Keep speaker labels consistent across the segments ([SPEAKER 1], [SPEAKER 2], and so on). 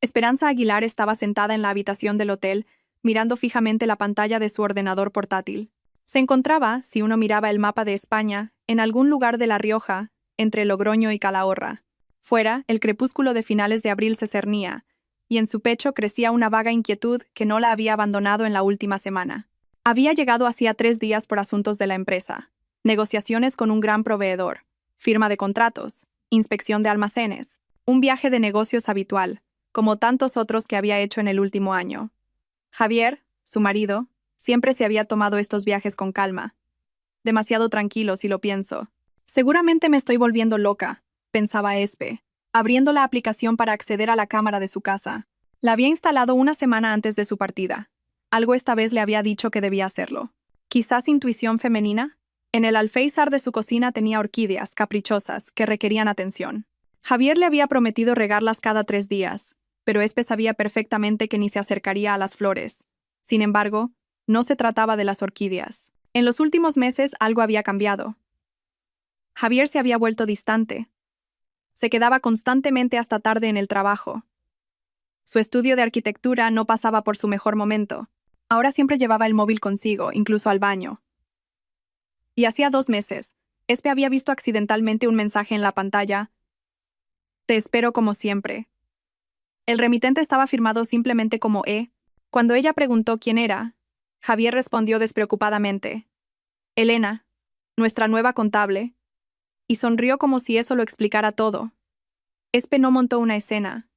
[SPEAKER 1] Esperanza Aguilar estaba sentada en la habitación del hotel, mirando fijamente la pantalla de su ordenador portátil. Se encontraba, si uno miraba el mapa de España, en algún lugar de La Rioja, entre Logroño y Calahorra. Fuera, el crepúsculo de finales de abril se cernía, y en su pecho crecía una vaga inquietud que no la había abandonado en la última semana. Había llegado hacía 3 días por asuntos de la empresa, negociaciones con un gran proveedor, firma de contratos, inspección de almacenes, un viaje de negocios habitual, como tantos otros que había hecho en el último año. Javier, su marido, siempre se había tomado estos viajes con calma. Demasiado tranquilo, si lo pienso. Seguramente me estoy volviendo loca, pensaba Espe, abriendo la aplicación para acceder a la cámara de su casa. La había instalado una semana antes de su partida. Algo esta vez le había dicho que debía hacerlo. ¿Quizás intuición femenina? En el alféizar de su cocina tenía orquídeas caprichosas que requerían atención. Javier le había prometido regarlas cada 3 días, pero Espe sabía perfectamente que ni se acercaría a las flores. Sin embargo, no se trataba de las orquídeas. En los últimos meses algo había cambiado. Javier se había vuelto distante. Se quedaba constantemente hasta tarde en el trabajo. Su estudio de arquitectura no pasaba por su mejor momento. Ahora siempre llevaba el móvil consigo, incluso al baño. Y hacía 2 meses, Espe había visto accidentalmente un mensaje en la pantalla. Te espero como siempre. El remitente estaba firmado simplemente como E. Cuando ella preguntó quién era, Javier respondió despreocupadamente. Elena, nuestra nueva contable, y sonrió como si eso lo explicara todo. Espe no montó una escena.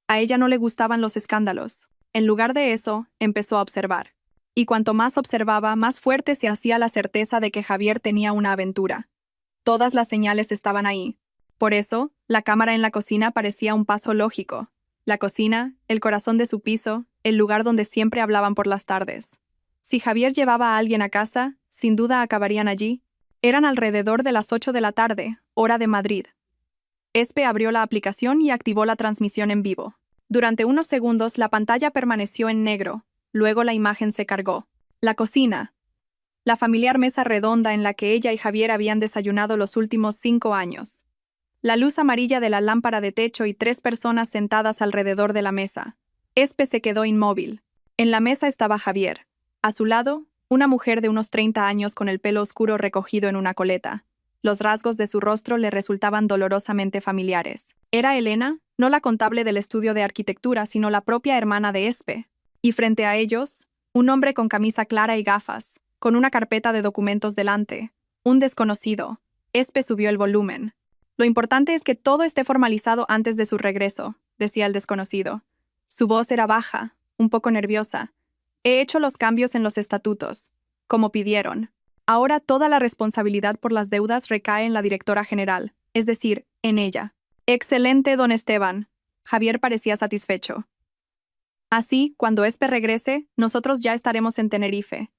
[SPEAKER 1] A ella no le gustaban los escándalos. En lugar de eso, empezó a observar. Y cuanto más observaba, más fuerte se hacía la certeza de que Javier tenía una aventura. Todas las señales estaban ahí. Por eso, la cámara en la cocina parecía un paso lógico. La cocina, el corazón de su piso, el lugar donde siempre hablaban por las tardes. Si Javier llevaba a alguien a casa, sin duda acabarían allí. Eran alrededor de las 8 de la tarde, hora de Madrid. Espe abrió la aplicación y activó la transmisión en vivo. Durante unos segundos la pantalla permaneció en negro, luego la imagen se cargó. La cocina. La familiar mesa redonda en la que ella y Javier habían desayunado los últimos 5 años. La luz amarilla de la lámpara de techo y 3 personas sentadas alrededor de la mesa. Espe se quedó inmóvil. En la mesa estaba Javier. A su lado, una mujer de unos 30 años con el pelo oscuro recogido en una coleta. Los rasgos de su rostro le resultaban dolorosamente familiares. Era Elena, no la contable del estudio de arquitectura, sino la propia hermana de Espe. Y frente a ellos, un hombre con camisa clara y gafas, con una carpeta de documentos delante. Un desconocido. Espe subió el volumen. Lo importante es que todo esté formalizado antes de su regreso, decía el desconocido. Su voz era baja, un poco nerviosa. He hecho los cambios en los estatutos, como pidieron. Ahora toda la responsabilidad por las deudas recae en la directora general, es decir, en ella. Excelente, don Esteban. Javier parecía satisfecho. Así, cuando Espe regrese, nosotros ya estaremos en Tenerife.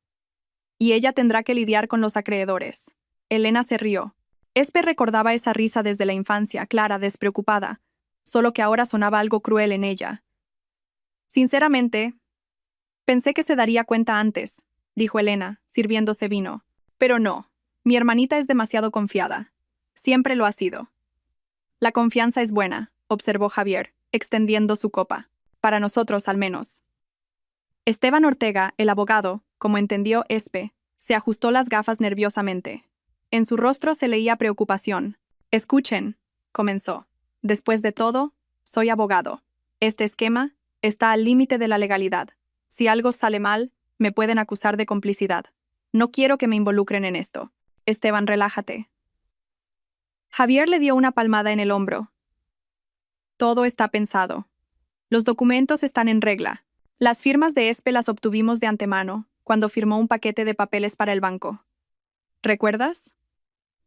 [SPEAKER 1] Y ella tendrá que lidiar con los acreedores. Elena se rió. Espe recordaba esa risa desde la infancia, clara, despreocupada, solo que ahora sonaba algo cruel en ella. Sinceramente, pensé que se daría cuenta antes, dijo Elena, sirviéndose vino. Pero no, mi hermanita es demasiado confiada. Siempre lo ha sido. La confianza es buena, observó Javier, extendiendo su copa. Para nosotros, al menos. Esteban Ortega, el abogado, como entendió Espe, se ajustó las gafas nerviosamente. En su rostro se leía preocupación. Escuchen, comenzó. Después de todo, soy abogado. Este esquema está al límite de la legalidad. Si algo sale mal, me pueden acusar de complicidad. No quiero que me involucren en esto. Esteban, relájate. Javier le dio una palmada en el hombro. Todo está pensado. Los documentos están en regla. Las firmas de Espe las obtuvimos de antemano, cuando firmó un paquete de papeles para el banco. ¿Recuerdas?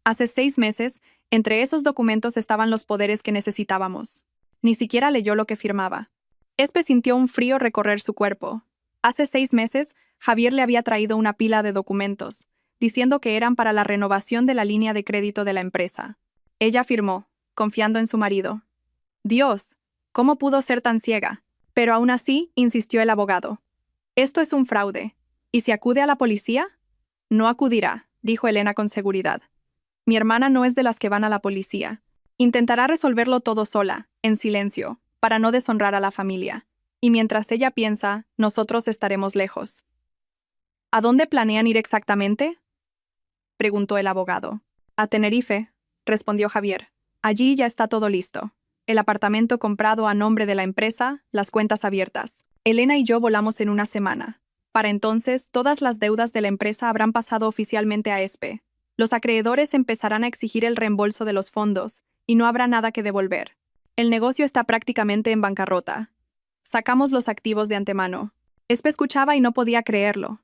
[SPEAKER 1] Hace 6 meses, entre esos documentos estaban los poderes que necesitábamos. Ni siquiera leyó lo que firmaba. Espe sintió un frío recorrer su cuerpo. Hace 6 meses, Javier le había traído una pila de documentos, diciendo que eran para la renovación de la línea de crédito de la empresa. Ella firmó, confiando en su marido. Dios, ¿cómo pudo ser tan ciega? Pero aún así, insistió el abogado. Esto es un fraude. ¿Y si acude a la policía? No acudirá, dijo Elena con seguridad. Mi hermana no es de las que van a la policía. Intentará resolverlo todo sola, en silencio, para no deshonrar a la familia. Y mientras ella piensa, nosotros estaremos lejos. ¿A dónde planean ir exactamente?, preguntó el abogado. A Tenerife, respondió Javier. Allí ya está todo listo. El apartamento comprado a nombre de la empresa, las cuentas abiertas. Elena y yo volamos en una semana. Para entonces, todas las deudas de la empresa habrán pasado oficialmente a ESPE. Los acreedores empezarán a exigir el reembolso de los fondos, y no habrá nada que devolver. El negocio está prácticamente en bancarrota. Sacamos los activos de antemano. ESPE escuchaba y no podía creerlo.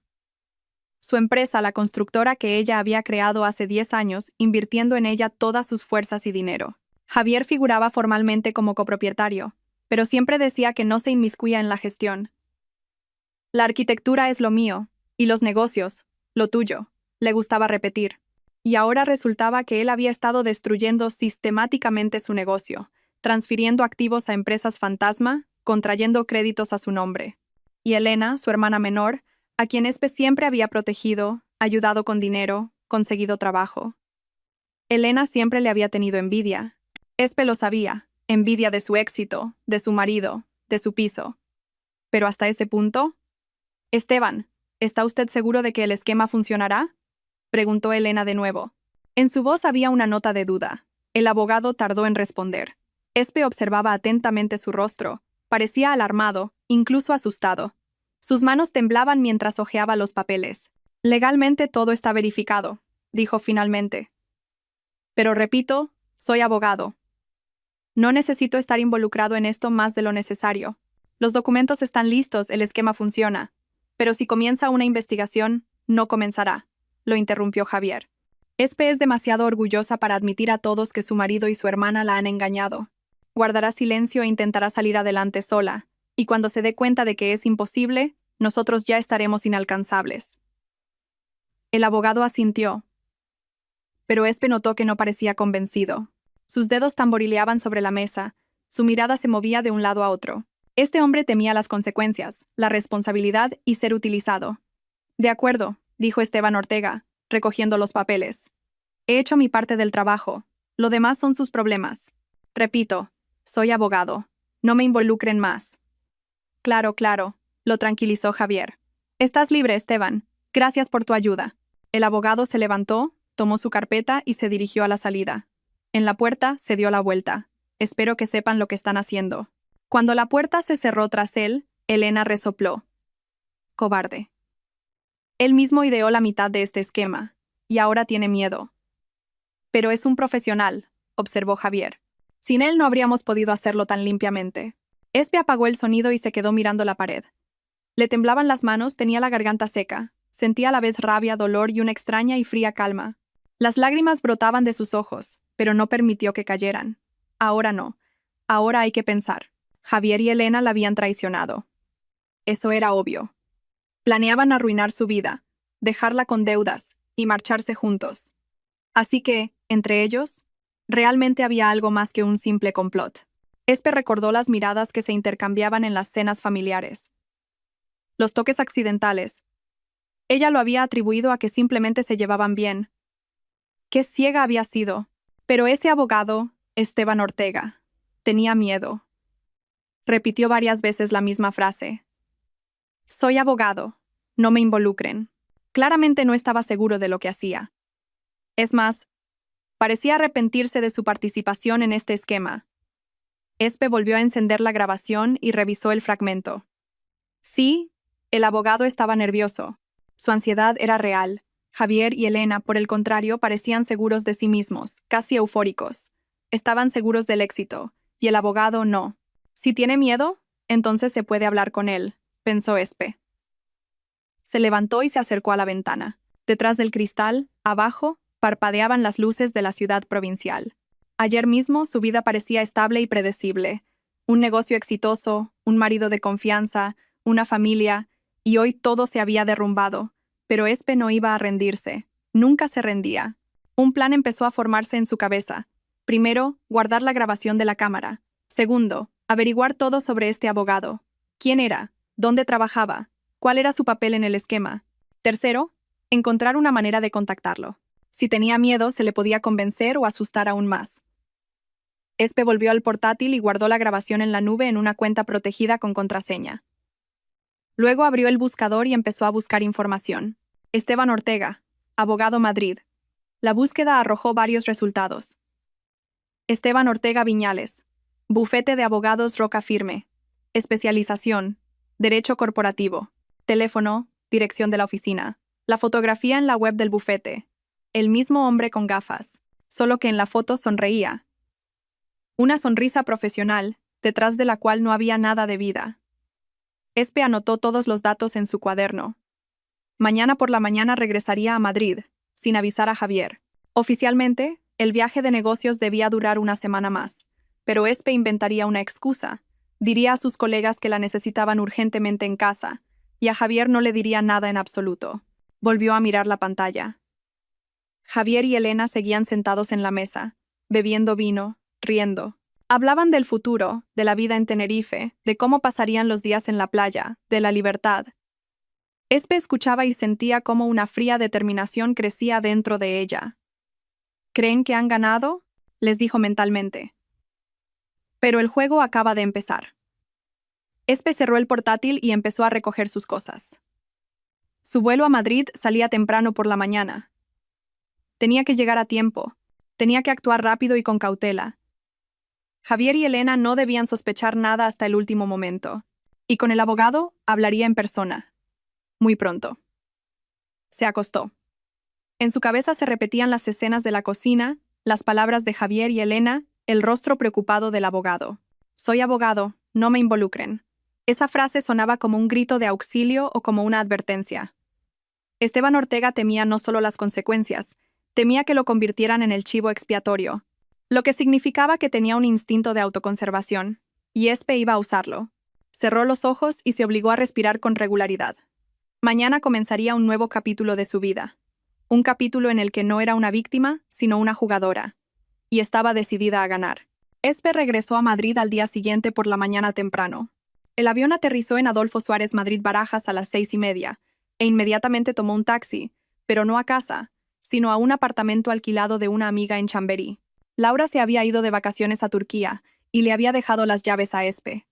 [SPEAKER 1] Su empresa, la constructora que ella había creado hace 10 años, invirtiendo en ella todas sus fuerzas y dinero. Javier figuraba formalmente como copropietario, pero siempre decía que no se inmiscuía en la gestión. La arquitectura es lo mío, y los negocios, lo tuyo, le gustaba repetir. Y ahora resultaba que él había estado destruyendo sistemáticamente su negocio, transfiriendo activos a empresas fantasma, contrayendo créditos a su nombre. Y Elena, su hermana menor, a quien ESPE siempre había protegido, ayudado con dinero, conseguido trabajo. Elena siempre le había tenido envidia. ESPE lo sabía, envidia de su éxito, de su marido, de su piso. Pero hasta ese punto... Esteban, ¿está usted seguro de que el esquema funcionará?, preguntó Elena de nuevo. En su voz había una nota de duda. El abogado tardó en responder. ESPE observaba atentamente su rostro. Parecía alarmado, incluso asustado. Sus manos temblaban mientras hojeaba los papeles. Legalmente todo está verificado, dijo finalmente. Pero repito, soy abogado. No necesito estar involucrado en esto más de lo necesario. Los documentos están listos, el esquema funciona. Pero si comienza una investigación, no comenzará, lo interrumpió Javier. ESPE es demasiado orgullosa para admitir a todos que su marido y su hermana la han engañado. Guardará silencio e intentará salir adelante sola, y cuando se dé cuenta de que es imposible, nosotros ya estaremos inalcanzables. El abogado asintió. Pero ESPE notó que no parecía convencido. Sus dedos tamborileaban sobre la mesa, su mirada se movía de un lado a otro. Este hombre temía las consecuencias, la responsabilidad y ser utilizado. De acuerdo, dijo Esteban Ortega, recogiendo los papeles. He hecho mi parte del trabajo. Lo demás son sus problemas. Repito, soy abogado. No me involucren más. Claro, claro, lo tranquilizó Javier. Estás libre, Esteban. Gracias por tu ayuda. El abogado se levantó, tomó su carpeta y se dirigió a la salida. En la puerta se dio la vuelta. Espero que sepan lo que están haciendo. Cuando la puerta se cerró tras él, Elena resopló. Cobarde. Él mismo ideó la mitad de este esquema, y ahora tiene miedo. Pero es un profesional, observó Javier. Sin él no habríamos podido hacerlo tan limpiamente. ESPE apagó el sonido y se quedó mirando la pared. Le temblaban las manos, tenía la garganta seca, sentía a la vez rabia, dolor y una extraña y fría calma. Las lágrimas brotaban de sus ojos, pero no permitió que cayeran. Ahora no. Ahora hay que pensar. Javier y Elena la habían traicionado. Eso era obvio. Planeaban arruinar su vida, dejarla con deudas y marcharse juntos. Así que, entre ellos, realmente había algo más que un simple complot. ESPE recordó las miradas que se intercambiaban en las cenas familiares. Los toques accidentales. Ella lo había atribuido a que simplemente se llevaban bien. Qué ciega había sido. Pero ese abogado, Esteban Ortega, tenía miedo. Repitió varias veces la misma frase. Soy abogado. No me involucren. Claramente no estaba seguro de lo que hacía. Es más, parecía arrepentirse de su participación en este esquema. ESPE volvió a encender la grabación y revisó el fragmento. Sí, el abogado estaba nervioso. Su ansiedad era real. Javier y Elena, por el contrario, parecían seguros de sí mismos, casi eufóricos. Estaban seguros del éxito, y el abogado no. Si tiene miedo, entonces se puede hablar con él, pensó ESPE. Se levantó y se acercó a la ventana. Detrás del cristal, abajo, parpadeaban las luces de la ciudad provincial. Ayer mismo su vida parecía estable y predecible. Un negocio exitoso, un marido de confianza, una familia, y hoy todo se había derrumbado. Pero ESPE no iba a rendirse. Nunca se rendía. Un plan empezó a formarse en su cabeza. Primero, guardar la grabación de la cámara. Segundo, averiguar todo sobre este abogado. ¿Quién era? ¿Dónde trabajaba? ¿Cuál era su papel en el esquema? Tercero, encontrar una manera de contactarlo. Si tenía miedo, se le podía convencer o asustar aún más. Espe volvió al portátil y guardó la grabación en la nube en una cuenta protegida con contraseña. Luego abrió el buscador y empezó a buscar información. Esteban Ortega, abogado Madrid. La búsqueda arrojó varios resultados. Esteban Ortega Viñales, bufete de abogados Roca Firme. Especialización, derecho corporativo. Teléfono, dirección de la oficina. La fotografía en la web del bufete. El mismo hombre con gafas, solo que en la foto sonreía. Una sonrisa profesional, detrás de la cual no había nada de vida. Espe anotó todos los datos en su cuaderno. Mañana por la mañana regresaría a Madrid, sin avisar a Javier. Oficialmente, el viaje de negocios debía durar una semana más, pero Espe inventaría una excusa. Diría a sus colegas que la necesitaban urgentemente en casa, y a Javier no le diría nada en absoluto. Volvió a mirar la pantalla. Javier y Elena seguían sentados en la mesa, bebiendo vino, riendo. Hablaban del futuro, de la vida en Tenerife, de cómo pasarían los días en la playa, de la libertad. Espe escuchaba y sentía cómo una fría determinación crecía dentro de ella. ¿Creen que han ganado?, les dijo mentalmente. Pero el juego acaba de empezar. Espe cerró el portátil y empezó a recoger sus cosas. Su vuelo a Madrid salía temprano por la mañana. Tenía que llegar a tiempo. Tenía que actuar rápido y con cautela. Javier y Elena no debían sospechar nada hasta el último momento. Y con el abogado hablaría en persona. Muy pronto. Se acostó. En su cabeza se repetían las escenas de la cocina, las palabras de Javier y Elena, el rostro preocupado del abogado. Soy abogado, no me involucren. Esa frase sonaba como un grito de auxilio o como una advertencia. Esteban Ortega temía no solo las consecuencias, temía que lo convirtieran en el chivo expiatorio, lo que significaba que tenía un instinto de autoconservación, y Espe iba a usarlo. Cerró los ojos y se obligó a respirar con regularidad. Mañana comenzaría un nuevo capítulo de su vida. Un capítulo en el que no era una víctima, sino una jugadora. Y estaba decidida a ganar. Espe regresó a Madrid al día siguiente por la mañana temprano. El avión aterrizó en Adolfo Suárez Madrid-Barajas a las 6:30, e inmediatamente tomó un taxi, pero no a casa, sino a un apartamento alquilado de una amiga en Chamberí. Laura se había ido de vacaciones a Turquía, y le había dejado las llaves a Espe.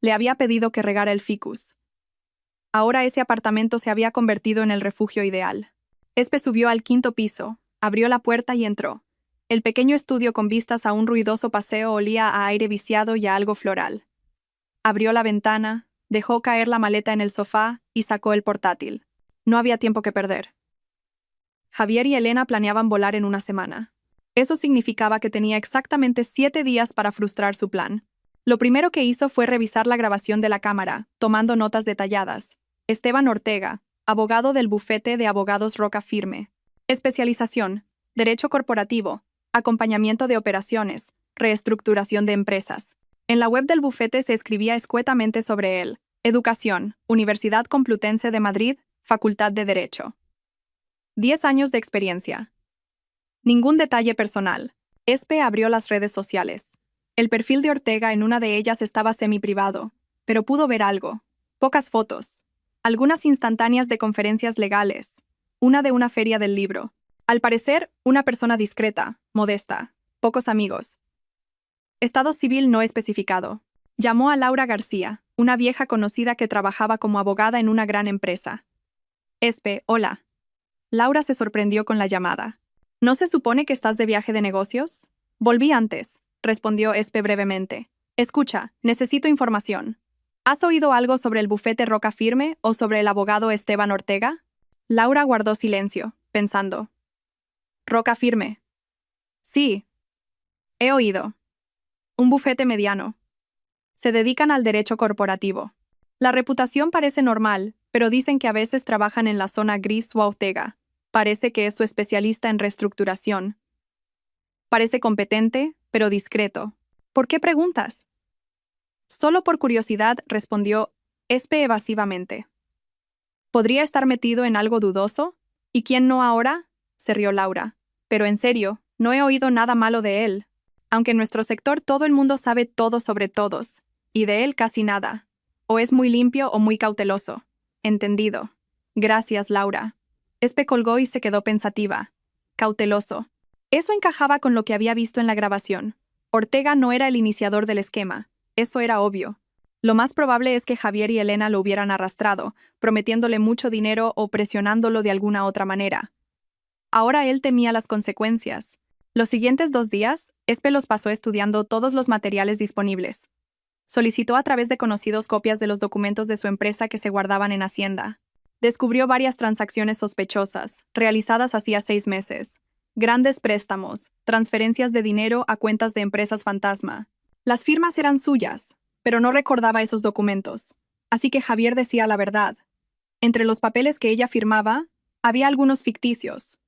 [SPEAKER 1] Le había pedido que regara el ficus. Ahora ese apartamento se había convertido en el refugio ideal. Espe subió al 5.º piso, abrió la puerta y entró. El pequeño estudio con vistas a un ruidoso paseo olía a aire viciado y a algo floral. Abrió la ventana, dejó caer la maleta en el sofá y sacó el portátil. No había tiempo que perder. Javier y Elena planeaban volar en una semana. Eso significaba que tenía exactamente 7 días para frustrar su plan. Lo primero que hizo fue revisar la grabación de la cámara, tomando notas detalladas. Esteban Ortega, abogado del bufete de abogados Roca Firme. Especialización, derecho corporativo, acompañamiento de operaciones, reestructuración de empresas. En la web del bufete se escribía escuetamente sobre él. Educación, Universidad Complutense de Madrid, Facultad de Derecho. 10 años de experiencia. Ningún detalle personal. Espe abrió las redes sociales. El perfil de Ortega en una de ellas estaba semiprivado, pero pudo ver algo. Pocas fotos. Algunas instantáneas de conferencias legales. Una de una feria del libro. Al parecer, una persona discreta, modesta. Pocos amigos. Estado civil no especificado. Llamó a Laura García, una vieja conocida que trabajaba como abogada en una gran empresa. Espe, hola. Laura se sorprendió con la llamada. ¿No se supone que estás de viaje de negocios? Volví antes, respondió Espe brevemente. Escucha, necesito información. ¿Has oído algo sobre el bufete Roca Firme o sobre el abogado Esteban Ortega? Laura guardó silencio, pensando. Roca Firme. Sí. He oído. Un bufete mediano. Se dedican al derecho corporativo. La reputación parece normal, pero dicen que a veces trabajan en la zona gris o Ortega. Parece que es su especialista en reestructuración. Parece competente, pero discreto. ¿Por qué preguntas? Solo por curiosidad, respondió Espe evasivamente. ¿Podría estar metido en algo dudoso? ¿Y quién no ahora? Se rió Laura. Pero en serio, no he oído nada malo de él. Aunque en nuestro sector todo el mundo sabe todo sobre todos, y de él casi nada. O es muy limpio o muy cauteloso. Entendido. Gracias, Laura. Espe colgó y se quedó pensativa. Cauteloso. Eso encajaba con lo que había visto en la grabación. Ortega no era el iniciador del esquema, eso era obvio. Lo más probable es que Javier y Elena lo hubieran arrastrado, prometiéndole mucho dinero o presionándolo de alguna otra manera. Ahora él temía las consecuencias. Los siguientes 2 días, Espe los pasó estudiando todos los materiales disponibles. Solicitó a través de conocidos copias de los documentos de su empresa que se guardaban en Hacienda. Descubrió varias transacciones sospechosas, realizadas hacía 6 meses. Grandes préstamos, transferencias de dinero a cuentas de empresas fantasma. Las firmas eran suyas, pero no recordaba esos documentos. Así que Javier decía la verdad. Entre los papeles que ella firmaba, había algunos ficticios.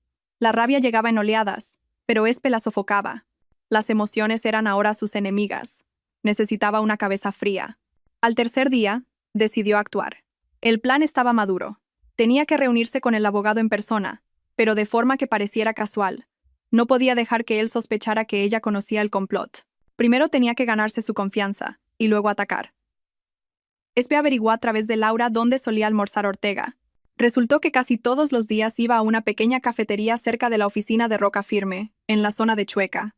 [SPEAKER 1] La rabia llegaba en oleadas, pero Espe la sofocaba. Las emociones eran ahora sus enemigas. Necesitaba una cabeza fría. Al tercer día, decidió actuar. El plan estaba maduro. Tenía que reunirse con el abogado en persona, pero de forma que pareciera casual. No podía dejar que él sospechara que ella conocía el complot. Primero tenía que ganarse su confianza, y luego atacar. Espe averiguó a través de Laura dónde solía almorzar Ortega. Resultó que casi todos los días iba a una pequeña cafetería cerca de la oficina de Roca Firme, en la zona de Chueca.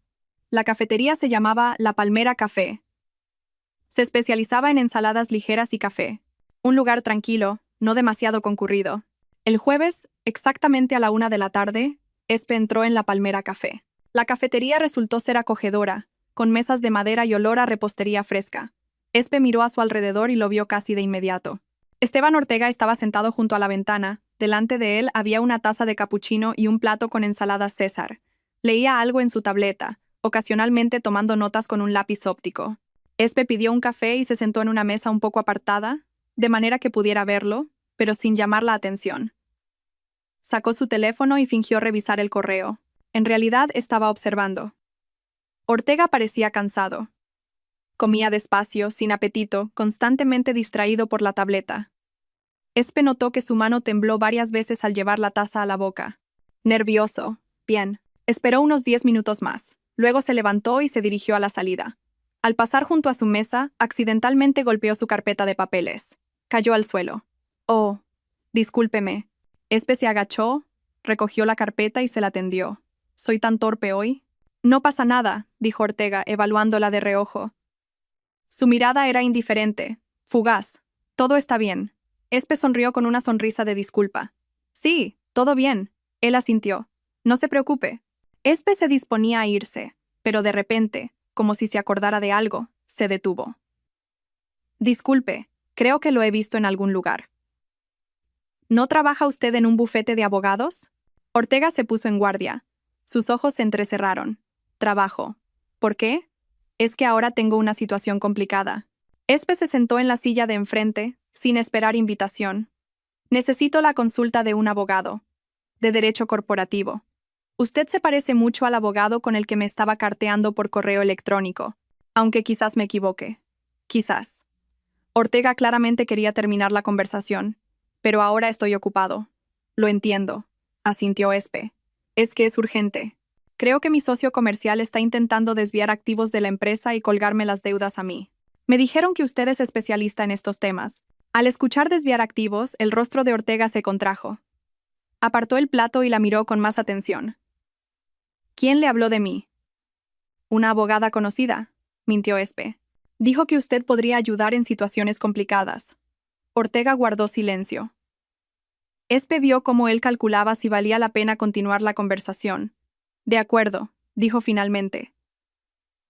[SPEAKER 1] La cafetería se llamaba La Palmera Café. Se especializaba en ensaladas ligeras y café. Un lugar tranquilo, no demasiado concurrido. El jueves, exactamente a la 1 de la tarde, Espe entró en La Palmera Café. La cafetería resultó ser acogedora, con mesas de madera y olor a repostería fresca. Espe miró a su alrededor y lo vio casi de inmediato. Esteban Ortega estaba sentado junto a la ventana. Delante de él había una taza de capuchino y un plato con ensalada César. Leía algo en su tableta, ocasionalmente tomando notas con un lápiz óptico. Espe pidió un café y se sentó en una mesa un poco apartada, de manera que pudiera verlo, pero sin llamar la atención. Sacó su teléfono y fingió revisar el correo. En realidad estaba observando. Ortega parecía cansado. Comía despacio, sin apetito, constantemente distraído por la tableta. Espe notó que su mano tembló varias veces al llevar la taza a la boca. Nervioso. Bien. Esperó unos 10 minutos más. Luego se levantó y se dirigió a la salida. Al pasar junto a su mesa, accidentalmente golpeó su carpeta de papeles. Cayó al suelo. Oh, discúlpeme. Espe se agachó, recogió la carpeta y se la tendió. ¿Soy tan torpe hoy? No pasa nada, dijo Ortega, evaluándola de reojo. Su mirada era indiferente, fugaz. Todo está bien. Espe sonrió con una sonrisa de disculpa. Sí, todo bien. Él asintió. No se preocupe. Espe se disponía a irse, pero de repente, como si se acordara de algo, se detuvo. Disculpe, creo que lo he visto en algún lugar. ¿No trabaja usted en un bufete de abogados? Ortega se puso en guardia. Sus ojos se entrecerraron. Trabajo. ¿Por qué? Es que ahora tengo una situación complicada. Espe se sentó en la silla de enfrente, sin esperar invitación. Necesito la consulta de un abogado. De derecho corporativo. Usted se parece mucho al abogado con el que me estaba carteando por correo electrónico, aunque quizás me equivoque. Quizás. Ortega claramente quería terminar la conversación, pero ahora estoy ocupado. Lo entiendo, asintió Espe. Es que es urgente. Creo que mi socio comercial está intentando desviar activos de la empresa y colgarme las deudas a mí. Me dijeron que usted es especialista en estos temas. Al escuchar desviar activos, el rostro de Ortega se contrajo. Apartó el plato y la miró con más atención. ¿Quién le habló de mí? Una abogada conocida, mintió Espe. Dijo que usted podría ayudar en situaciones complicadas. Ortega guardó silencio. Espe vio cómo él calculaba si valía la pena continuar la conversación. De acuerdo, dijo finalmente.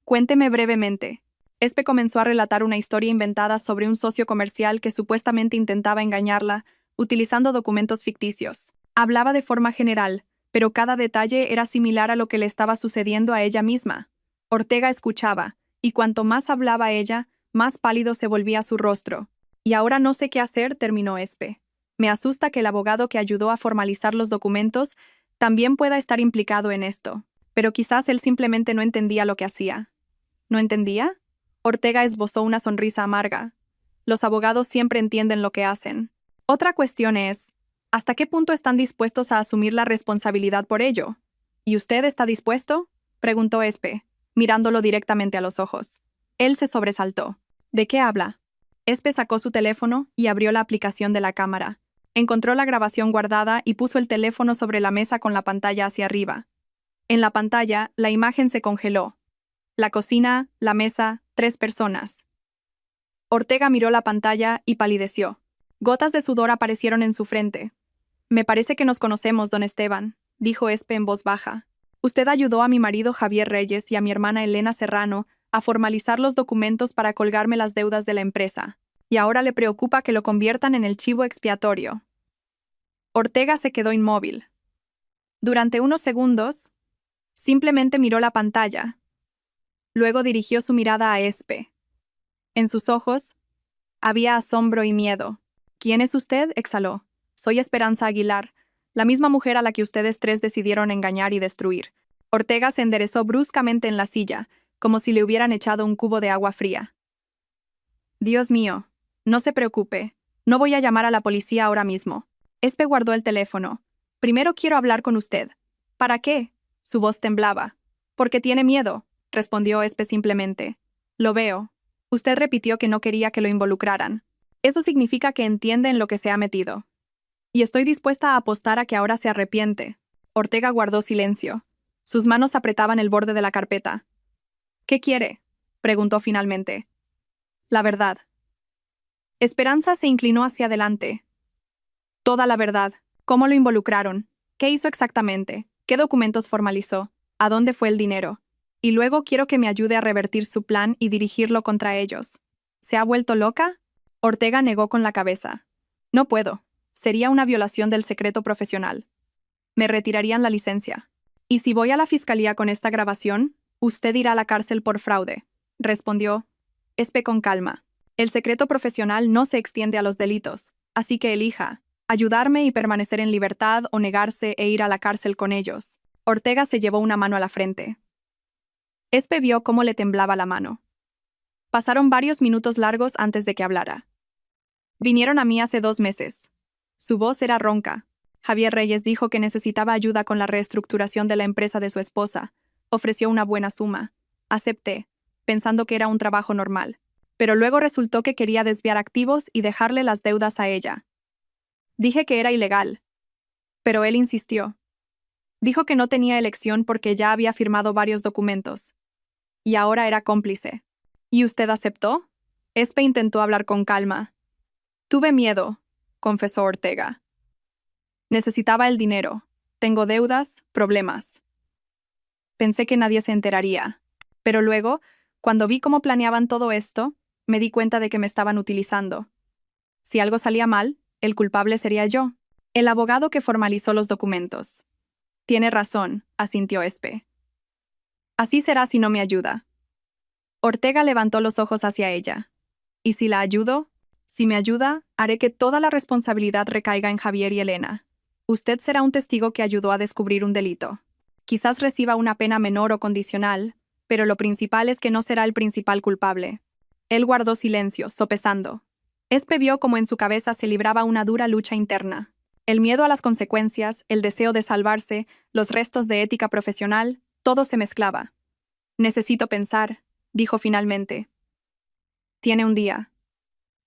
[SPEAKER 1] Cuénteme brevemente. Espe comenzó a relatar una historia inventada sobre un socio comercial que supuestamente intentaba engañarla, utilizando documentos ficticios. Hablaba de forma general, pero cada detalle era similar a lo que le estaba sucediendo a ella misma. Ortega escuchaba, y cuanto más hablaba ella, más pálido se volvía su rostro. Y ahora no sé qué hacer, terminó Espe. Me asusta que el abogado que ayudó a formalizar los documentos también pueda estar implicado en esto, pero quizás él simplemente no entendía lo que hacía. ¿No entendía? Ortega esbozó una sonrisa amarga. Los abogados siempre entienden lo que hacen. Otra cuestión es, ¿hasta qué punto están dispuestos a asumir la responsabilidad por ello? ¿Y usted está dispuesto? Preguntó Espe, mirándolo directamente a los ojos. Él se sobresaltó. ¿De qué habla? Espe sacó su teléfono y abrió la aplicación de la cámara. Encontró la grabación guardada y puso el teléfono sobre la mesa con la pantalla hacia arriba. En la pantalla, la imagen se congeló. La cocina, la mesa, 3 personas. Ortega miró la pantalla y palideció. Gotas de sudor aparecieron en su frente. Me parece que nos conocemos, don Esteban, dijo Espe en voz baja. Usted ayudó a mi marido Javier Reyes y a mi hermana Elena Serrano a formalizar los documentos para colgarme las deudas de la empresa, y ahora le preocupa que lo conviertan en el chivo expiatorio. Ortega se quedó inmóvil. Durante unos segundos, simplemente miró la pantalla. Luego dirigió su mirada a Espe. En sus ojos había asombro y miedo. ¿Quién es usted?, exhaló. Soy Esperanza Aguilar, la misma mujer a la que ustedes 3 decidieron engañar y destruir. Ortega se enderezó bruscamente en la silla, como si le hubieran echado un cubo de agua fría. Dios mío, no se preocupe, no voy a llamar a la policía ahora mismo. Espe guardó el teléfono. Primero quiero hablar con usted. ¿Para qué? Su voz temblaba. Porque tiene miedo, respondió Espe simplemente. Lo veo. Usted repitió que no quería que lo involucraran. Eso significa que entiende en lo que se ha metido. Y estoy dispuesta a apostar a que ahora se arrepiente. Ortega guardó silencio. Sus manos apretaban el borde de la carpeta. ¿Qué quiere?, preguntó finalmente. La verdad. Esperanza se inclinó hacia adelante. Toda la verdad. ¿Cómo lo involucraron? ¿Qué hizo exactamente? ¿Qué documentos formalizó? ¿A dónde fue el dinero? Y luego quiero que me ayude a revertir su plan y dirigirlo contra ellos. ¿Se ha vuelto loca? Ortega negó con la cabeza. No puedo. Sería una violación del secreto profesional. Me retirarían la licencia. Y si voy a la fiscalía con esta grabación, usted irá a la cárcel por fraude, respondió Espe con calma. El secreto profesional no se extiende a los delitos, así que elija, ayudarme y permanecer en libertad o negarse e ir a la cárcel con ellos. Ortega se llevó una mano a la frente. Espe vio cómo le temblaba la mano. Pasaron varios minutos largos antes de que hablara. Vinieron a mí hace 2 meses. Su voz era ronca. Javier Reyes dijo que necesitaba ayuda con la reestructuración de la empresa de su esposa. Ofreció una buena suma. Acepté, pensando que era un trabajo normal. Pero luego resultó que quería desviar activos y dejarle las deudas a ella. Dije que era ilegal. Pero él insistió. Dijo que no tenía elección porque ya había firmado varios documentos. Y ahora era cómplice. ¿Y usted aceptó? Espe intentó hablar con calma. Tuve miedo, confesó Ortega. Necesitaba el dinero. Tengo deudas, problemas. Pensé que nadie se enteraría. Pero luego, cuando vi cómo planeaban todo esto, me di cuenta de que me estaban utilizando. Si algo salía mal, el culpable sería yo, el abogado que formalizó los documentos. Tiene razón, asintió Espe. Así será si no me ayuda. Ortega levantó los ojos hacia ella. ¿Y si la ayudo? Si me ayuda, haré que toda la responsabilidad recaiga en Javier y Elena. Usted será un testigo que ayudó a descubrir un delito. Quizás reciba una pena menor o condicional, pero lo principal es que no será el principal culpable. Él guardó silencio, sopesando. Espe vio como en su cabeza se libraba una dura lucha interna. El miedo a las consecuencias, el deseo de salvarse, los restos de ética profesional, todo se mezclaba. Necesito pensar, dijo finalmente. Tiene un día.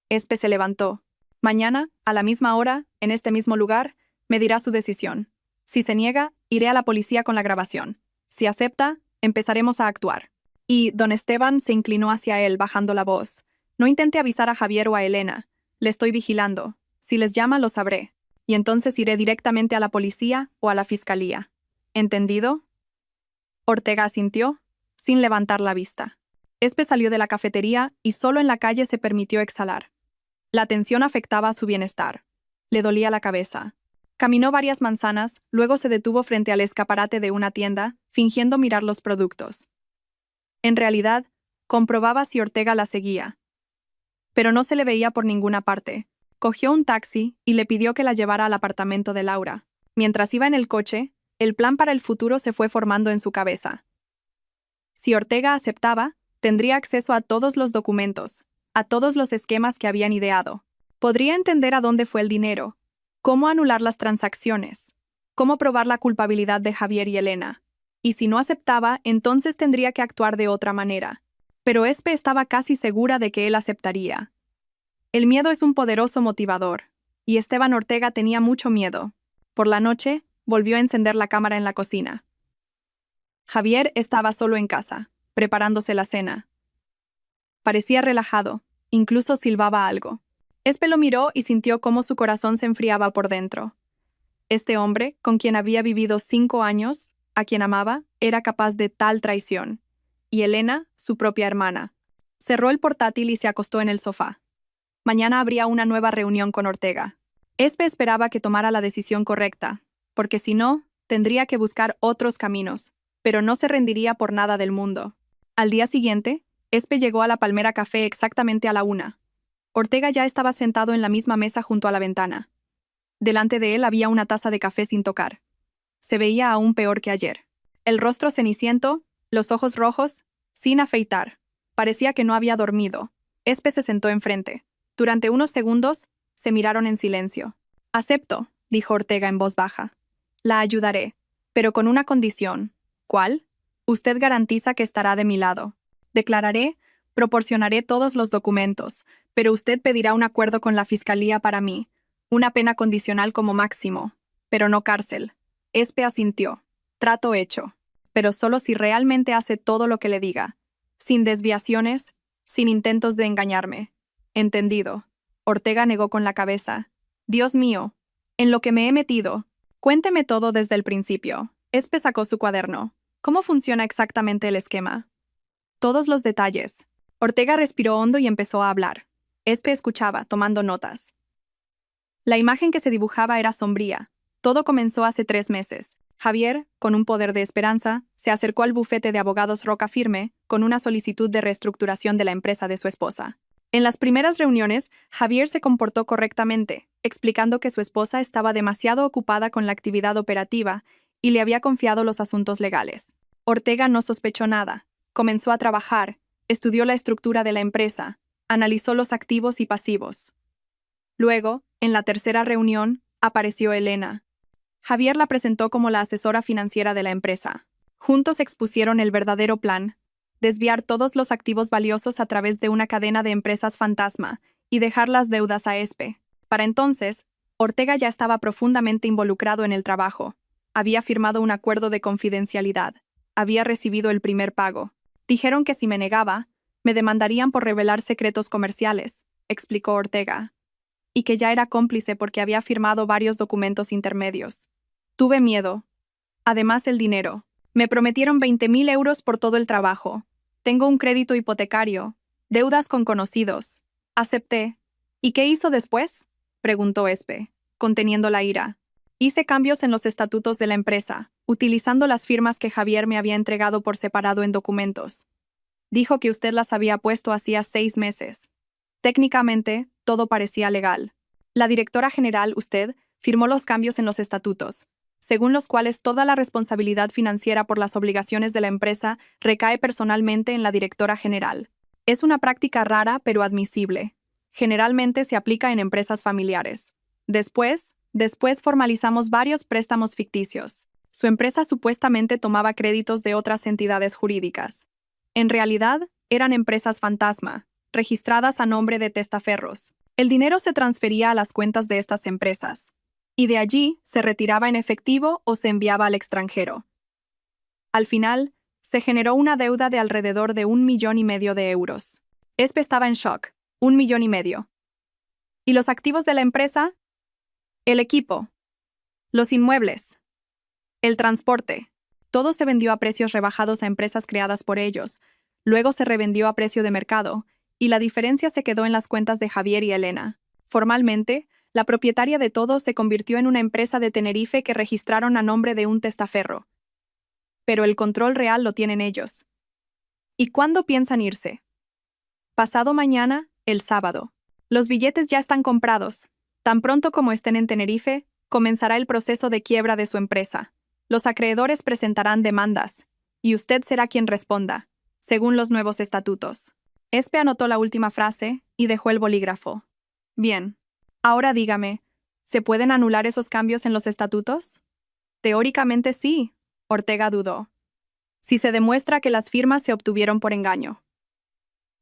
[SPEAKER 1] Espe se levantó. Mañana, a la misma hora, en este mismo lugar, me dirá su decisión. Si se niega, iré a la policía con la grabación. Si acepta, empezaremos a actuar. Y don Esteban se inclinó hacia él, bajando la voz. No intente avisar a Javier o a Elena. Le estoy vigilando. Si les llama, lo sabré. Y entonces iré directamente a la policía o a la fiscalía. ¿Entendido? Ortega asintió, sin levantar la vista. Espe salió de la cafetería y solo en la calle se permitió exhalar. La tensión afectaba a su bienestar. Le dolía la cabeza. Caminó varias manzanas, luego se detuvo frente al escaparate de una tienda, fingiendo mirar los productos. En realidad, comprobaba si Ortega la seguía. Pero no se le veía por ninguna parte. Cogió un taxi y le pidió que la llevara al apartamento de Laura. Mientras iba en el coche, el plan para el futuro se fue formando en su cabeza. Si Ortega aceptaba, tendría acceso a todos los documentos, a todos los esquemas que habían ideado. Podría entender a dónde fue el dinero, cómo anular las transacciones, cómo probar la culpabilidad de Javier y Elena. Y si no aceptaba, entonces tendría que actuar de otra manera. Pero Espe estaba casi segura de que él aceptaría. El miedo es un poderoso motivador, y Esteban Ortega tenía mucho miedo. Por la noche, volvió a encender la cámara en la cocina. Javier estaba solo en casa. preparándose la cena. Parecía relajado, incluso silbaba algo. Espe lo miró y sintió cómo su corazón se enfriaba por dentro. Este hombre, con quien había vivido 5 años, a quien amaba, era capaz de tal traición. Y Elena, su propia hermana. Cerró el portátil y se acostó en el sofá. Mañana habría una nueva reunión con Ortega. Espe esperaba que tomara la decisión correcta, porque si no, tendría que buscar otros caminos, pero no se rendiría por nada del mundo. Al día siguiente, Espe llegó a la Palmera Café exactamente a la 1. Ortega ya estaba sentado en la misma mesa junto a la ventana. Delante de él había una taza de café sin tocar. Se veía aún peor que ayer. El rostro ceniciento, los ojos rojos, sin afeitar. Parecía que no había dormido. Espe se sentó enfrente. Durante unos segundos, se miraron en silencio. «Acepto», dijo Ortega en voz baja. «La ayudaré, pero con una condición». «¿Cuál?» «Usted garantiza que estará de mi lado. Proporcionaré todos los documentos, pero usted pedirá un acuerdo con la fiscalía para mí. Una pena condicional como máximo, pero no cárcel». Espe asintió. «Trato hecho. Pero solo si realmente hace todo lo que le diga. Sin desviaciones, sin intentos de engañarme». «Entendido». Ortega negó con la cabeza. «Dios mío, en lo que me he metido. Cuénteme todo desde el principio». Espe sacó su cuaderno. «¿Cómo funciona exactamente el esquema?» «Todos los detalles». Ortega respiró hondo y empezó a hablar. Espe escuchaba, tomando notas. La imagen que se dibujaba era sombría. Todo comenzó hace 3 meses. Javier, con un poder de esperanza, se acercó al bufete de abogados Roca Firme con una solicitud de reestructuración de la empresa de su esposa. En las primeras reuniones, Javier se comportó correctamente, explicando que su esposa estaba demasiado ocupada con la actividad operativa y le había confiado los asuntos legales. Ortega no sospechó nada. Comenzó a trabajar, estudió la estructura de la empresa, analizó los activos y pasivos. Luego, en la tercera reunión, apareció Elena. Javier la presentó como la asesora financiera de la empresa. Juntos expusieron el verdadero plan: desviar todos los activos valiosos a través de una cadena de empresas fantasma y dejar las deudas a Espe. Para entonces, Ortega ya estaba profundamente involucrado en el trabajo. Había firmado un acuerdo de confidencialidad. Había recibido el primer pago. Dijeron que si me negaba, me demandarían por revelar secretos comerciales, explicó Ortega. Y que ya era cómplice porque había firmado varios documentos intermedios. Tuve miedo. Además, el dinero. Me prometieron 20.000 euros por todo el trabajo. Tengo un crédito hipotecario, deudas con conocidos. Acepté. ¿Y qué hizo después?, preguntó Espe, conteniendo la ira. Hice cambios en los estatutos de la empresa, utilizando las firmas que Javier me había entregado por separado en documentos. Dijo que usted las había puesto hacía 6 meses. Técnicamente, todo parecía legal. La directora general, usted, firmó los cambios en los estatutos, según los cuales toda la responsabilidad financiera por las obligaciones de la empresa recae personalmente en la directora general. Es una práctica rara pero admisible. Generalmente se aplica en empresas familiares. Después formalizamos varios préstamos ficticios. Su empresa supuestamente tomaba créditos de otras entidades jurídicas. En realidad, eran empresas fantasma, registradas a nombre de testaferros. El dinero se transfería a las cuentas de estas empresas, y de allí se retiraba en efectivo o se enviaba al extranjero. Al final, se generó una deuda de alrededor de 1,5 millones de euros. Espe estaba en shock. 1,5 millones. ¿Y los activos de la empresa? El equipo. Los inmuebles. El transporte. Todo se vendió a precios rebajados a empresas creadas por ellos. Luego se revendió a precio de mercado, y la diferencia se quedó en las cuentas de Javier y Elena. Formalmente, la propietaria de todo se convirtió en una empresa de Tenerife que registraron a nombre de un testaferro. Pero el control real lo tienen ellos. ¿Y cuándo piensan irse? Pasado mañana, el sábado. Los billetes ya están comprados. Tan pronto como estén en Tenerife, comenzará el proceso de quiebra de su empresa. Los acreedores presentarán demandas, y usted será quien responda, según los nuevos estatutos. Espe anotó la última frase y dejó el bolígrafo. Bien. Ahora dígame, ¿se pueden anular esos cambios en los estatutos? Teóricamente sí, Ortega dudó. Si se demuestra que las firmas se obtuvieron por engaño.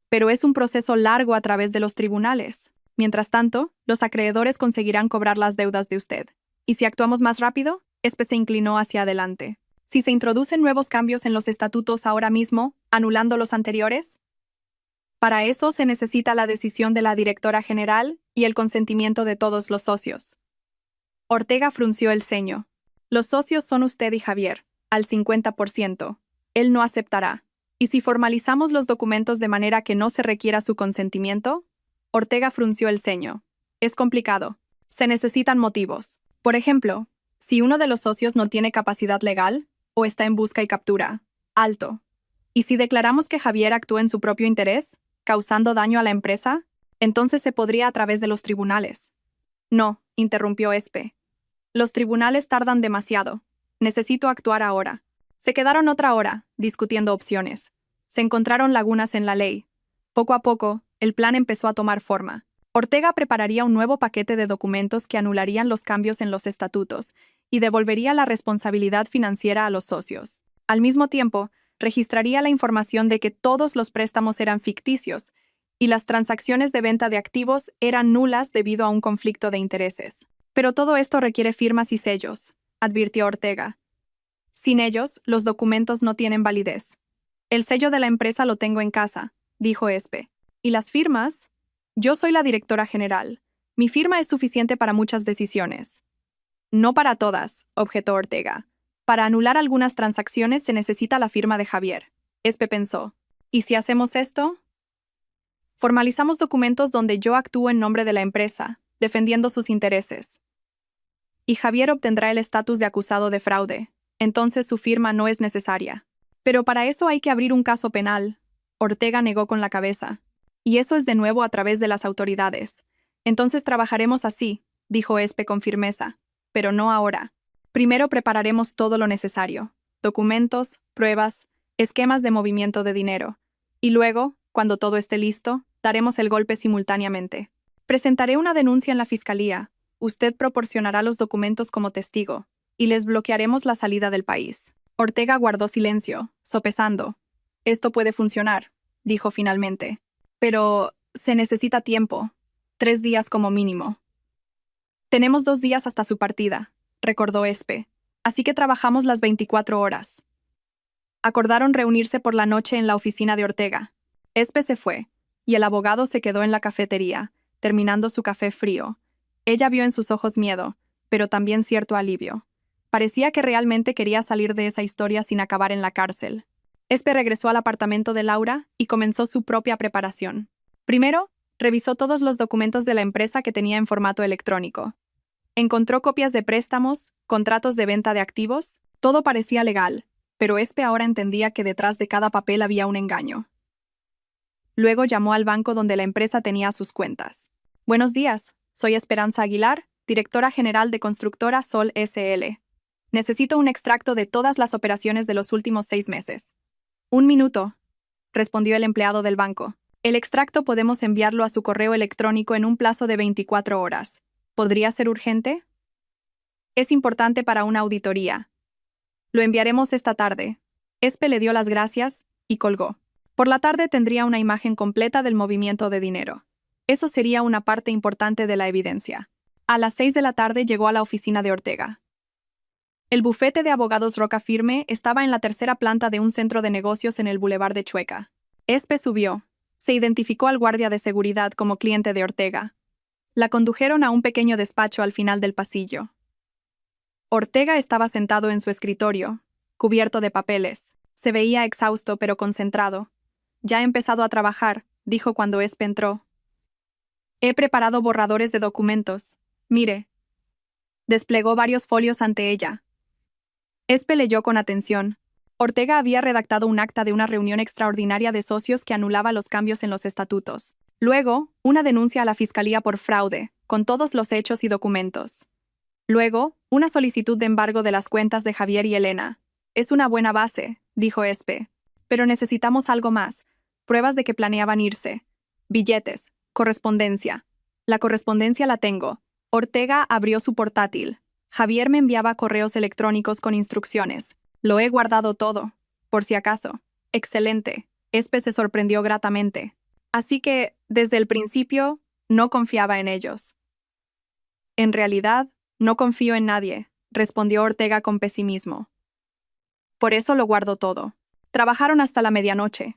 [SPEAKER 1] Pero es un proceso largo a través de los tribunales. Mientras tanto, los acreedores conseguirán cobrar las deudas de usted. ¿Y si actuamos más rápido? Espe se inclinó hacia adelante. Si se introducen nuevos cambios en los estatutos ahora mismo, anulando los anteriores, para eso se necesita la decisión de la directora general y el consentimiento de todos los socios. Ortega frunció el ceño. Los socios son usted y Javier, al 50%. Él no aceptará. ¿Y si formalizamos los documentos de manera que no se requiera su consentimiento? Ortega frunció el ceño. Es complicado. Se necesitan motivos. Por ejemplo, si uno de los socios no tiene capacidad legal o está en busca y captura. Alto. ¿Y si declaramos que Javier actúa en su propio interés, causando daño a la empresa? Entonces se podría a través de los tribunales. No, interrumpió Espe. Los tribunales tardan demasiado. Necesito actuar ahora. Se quedaron otra hora, discutiendo opciones. Se encontraron lagunas en la ley. Poco a poco, el plan empezó a tomar forma. Ortega prepararía un nuevo paquete de documentos que anularían los cambios en los estatutos y devolvería la responsabilidad financiera a los socios. Al mismo tiempo, registraría la información de que todos los préstamos eran ficticios y las transacciones de venta de activos eran nulas debido a un conflicto de intereses. Pero todo esto requiere firmas y sellos, advirtió Ortega. Sin ellos, los documentos no tienen validez. El sello de la empresa lo tengo en casa, dijo Espe. ¿Y las firmas? Yo soy la directora general. Mi firma es suficiente para muchas decisiones. No para todas, objetó Ortega. Para anular algunas transacciones se necesita la firma de Javier. Espe pensó. ¿Y si hacemos esto? Formalizamos documentos donde yo actúo en nombre de la empresa, defendiendo sus intereses. Y Javier obtendrá el estatus de acusado de fraude. Entonces su firma no es necesaria. Pero para eso hay que abrir un caso penal. Ortega negó con la cabeza. Y eso es de nuevo a través de las autoridades. Entonces trabajaremos así, dijo Espe con firmeza. Pero no ahora. Primero prepararemos todo lo necesario. Documentos, pruebas, esquemas de movimiento de dinero. Y luego, cuando todo esté listo, daremos el golpe simultáneamente. Presentaré una denuncia en la fiscalía. Usted proporcionará los documentos como testigo. Y les bloquearemos la salida del país. Ortega guardó silencio, sopesando. Esto puede funcionar, dijo finalmente. Pero se necesita tiempo. 3 días como mínimo. Tenemos 2 días hasta su partida, recordó Espe. Así que trabajamos las 24 horas. Acordaron reunirse por la noche en la oficina de Ortega. Espe se fue, y el abogado se quedó en la cafetería, terminando su café frío. Ella vio en sus ojos miedo, pero también cierto alivio. Parecía que realmente quería salir de esa historia sin acabar en la cárcel. Espe regresó al apartamento de Laura y comenzó su propia preparación. Primero, revisó todos los documentos de la empresa que tenía en formato electrónico. Encontró copias de préstamos, contratos de venta de activos, todo parecía legal, pero Espe ahora entendía que detrás de cada papel había un engaño. Luego llamó al banco donde la empresa tenía sus cuentas. Buenos días, soy Esperanza Aguilar, directora general de Constructora Sol S.L. Necesito un extracto de todas las operaciones de los últimos 6 meses. 1 minuto, respondió el empleado del banco. El extracto podemos enviarlo a su correo electrónico en un plazo de 24 horas. ¿Podría ser urgente? Es importante para una auditoría. Lo enviaremos esta tarde. Espe le dio las gracias y colgó. Por la tarde tendría una imagen completa del movimiento de dinero. Eso sería una parte importante de la evidencia. A las 6 de la tarde llegó a la oficina de Ortega. El bufete de abogados Roca Firme estaba en la tercera planta de un centro de negocios en el Boulevard de Chueca. Espe subió. Se identificó al guardia de seguridad como cliente de Ortega. La condujeron a un pequeño despacho al final del pasillo. Ortega estaba sentado en su escritorio, cubierto de papeles. Se veía exhausto pero concentrado. Ya he empezado a trabajar, dijo cuando Espe entró. He preparado borradores de documentos. Mire. Desplegó varios folios ante ella. Espe leyó con atención. Ortega había redactado un acta de una reunión extraordinaria de socios que anulaba los cambios en los estatutos. Luego, una denuncia a la fiscalía por fraude, con todos los hechos y documentos. Luego, una solicitud de embargo de las cuentas de Javier y Elena. Es una buena base, dijo Espe. Pero necesitamos algo más. Pruebas de que planeaban irse. Billetes. Correspondencia. La correspondencia la tengo. Ortega abrió su portátil. Javier me enviaba correos electrónicos con instrucciones. Lo he guardado todo, por si acaso. Excelente. Espe se sorprendió gratamente. Así que, desde el principio, no confiaba en ellos. En realidad, no confío en nadie, respondió Ortega con pesimismo. Por eso lo guardo todo. Trabajaron hasta la medianoche.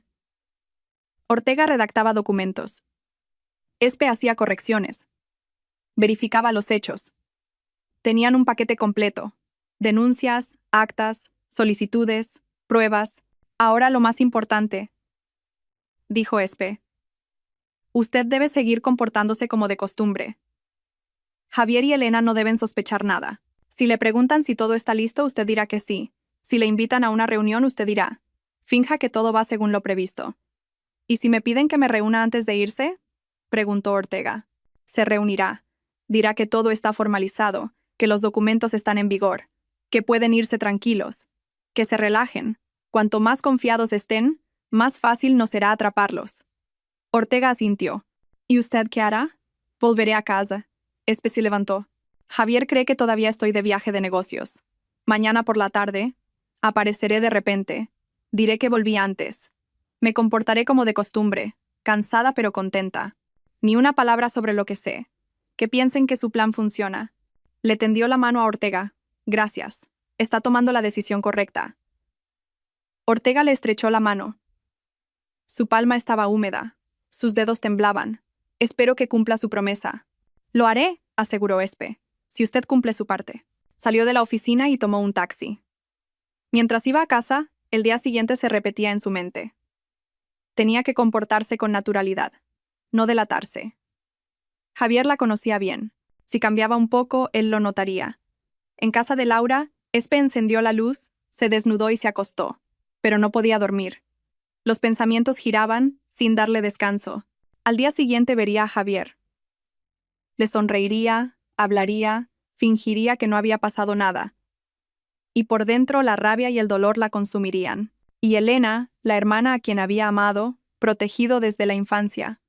[SPEAKER 1] Ortega redactaba documentos. Espe hacía correcciones. Verificaba los hechos. Tenían un paquete completo. Denuncias, actas, solicitudes, pruebas. Ahora lo más importante, dijo Espe. Usted debe seguir comportándose como de costumbre. Javier y Elena no deben sospechar nada. Si le preguntan si todo está listo, usted dirá que sí. Si le invitan a una reunión, usted dirá: finja que todo va según lo previsto. ¿Y si me piden que me reúna antes de irse?, preguntó Ortega. Se reunirá. Dirá que todo está formalizado, que los documentos están en vigor, que pueden irse tranquilos, que se relajen. Cuanto más confiados estén, más fácil nos será atraparlos. Ortega asintió. ¿Y usted qué hará? Volveré a casa. Espe se levantó. Javier cree que todavía estoy de viaje de negocios. Mañana por la tarde, apareceré de repente. Diré que volví antes. Me comportaré como de costumbre, cansada pero contenta. Ni una palabra sobre lo que sé. Que piensen que su plan funciona. Le tendió la mano a Ortega. Gracias. Está tomando la decisión correcta. Ortega le estrechó la mano. Su palma estaba húmeda. Sus dedos temblaban. Espero que cumpla su promesa. Lo haré, aseguró Espe, si usted cumple su parte. Salió de la oficina y tomó un taxi. Mientras iba a casa, el día siguiente se repetía en su mente. Tenía que comportarse con naturalidad, no delatarse. Javier la conocía bien. Si cambiaba un poco, él lo notaría. En casa de Laura, Espe encendió la luz, se desnudó y se acostó, pero no podía dormir. Los pensamientos giraban, sin darle descanso. Al día siguiente vería a Javier. Le sonreiría, hablaría, fingiría que no había pasado nada. Y por dentro la rabia y el dolor la consumirían. Y Elena, la hermana a quien había amado, protegido desde la infancia.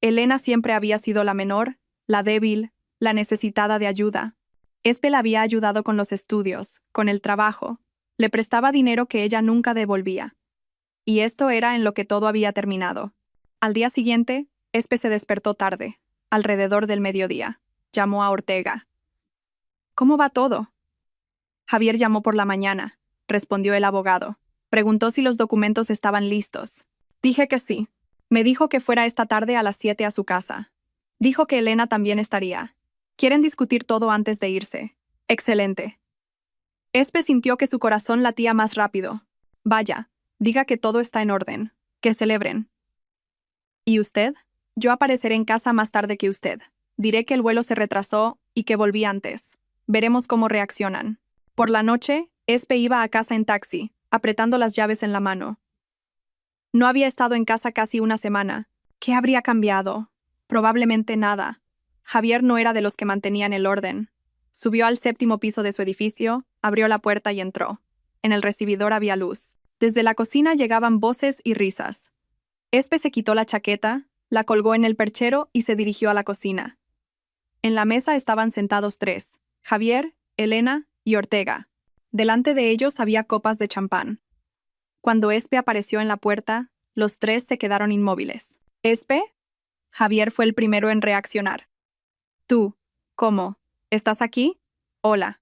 [SPEAKER 1] Elena siempre había sido la menor, la débil, la necesitada de ayuda. Espe la había ayudado con los estudios, con el trabajo. Le prestaba dinero que ella nunca devolvía. Y esto era en lo que todo había terminado. Al día siguiente, Espe se despertó tarde, alrededor del mediodía. Llamó a Ortega. ¿Cómo va todo? Javier llamó por la mañana, respondió el abogado. Preguntó si los documentos estaban listos. Dije que sí. Me dijo que fuera esta tarde a las 7 a su casa. Dijo que Elena también estaría. Quieren discutir todo antes de irse. Excelente. Espe sintió que su corazón latía más rápido. Vaya, diga que todo está en orden. Que celebren. ¿Y usted? Yo apareceré en casa más tarde que usted. Diré que el vuelo se retrasó y que volví antes. Veremos cómo reaccionan. Por la noche, Espe iba a casa en taxi, apretando las llaves en la mano. No había estado en casa casi una semana. ¿Qué habría cambiado? Probablemente nada. Javier no era de los que mantenían el orden. Subió al 7º piso de su edificio, abrió la puerta y entró. En el recibidor había luz. Desde la cocina llegaban voces y risas. Espe se quitó la chaqueta, la colgó en el perchero y se dirigió a la cocina. En la mesa estaban sentados 3, Javier, Elena y Ortega. Delante de ellos había copas de champán. Cuando Espe apareció en la puerta, los 3 se quedaron inmóviles. ¿Espe? Javier fue el primero en reaccionar. Tú, ¿cómo? ¿Estás aquí? Hola.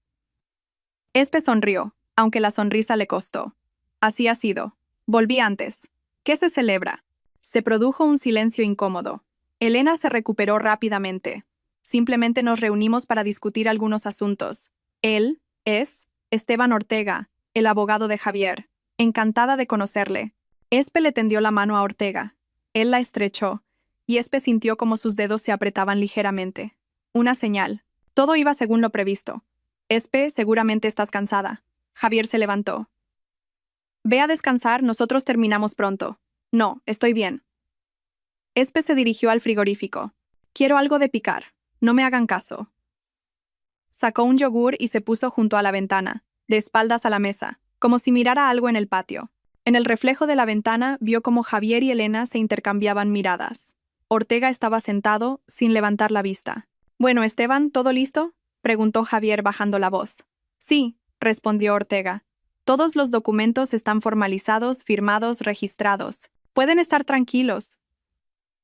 [SPEAKER 1] Espe sonrió, aunque la sonrisa le costó. Así ha sido. Volví antes. ¿Qué se celebra? Se produjo un silencio incómodo. Elena se recuperó rápidamente. Simplemente nos reunimos para discutir algunos asuntos. Él es Esteban Ortega, el abogado de Javier. Encantada de conocerle. Espe le tendió la mano a Ortega. Él la estrechó, y Espe sintió como sus dedos se apretaban ligeramente. Una señal. Todo iba según lo previsto. Espe, seguramente estás cansada. Javier se levantó. Ve a descansar, nosotros terminamos pronto. No, estoy bien. Espe se dirigió al frigorífico. Quiero algo de picar. No me hagan caso. Sacó un yogur y se puso junto a la ventana, de espaldas a la mesa, como si mirara algo en el patio. En el reflejo de la ventana vio cómo Javier y Elena se intercambiaban miradas. Ortega estaba sentado, sin levantar la vista. «Bueno, Esteban, ¿todo listo?», preguntó Javier bajando la voz. «Sí», respondió Ortega. «Todos los documentos están formalizados, firmados, registrados. Pueden estar tranquilos».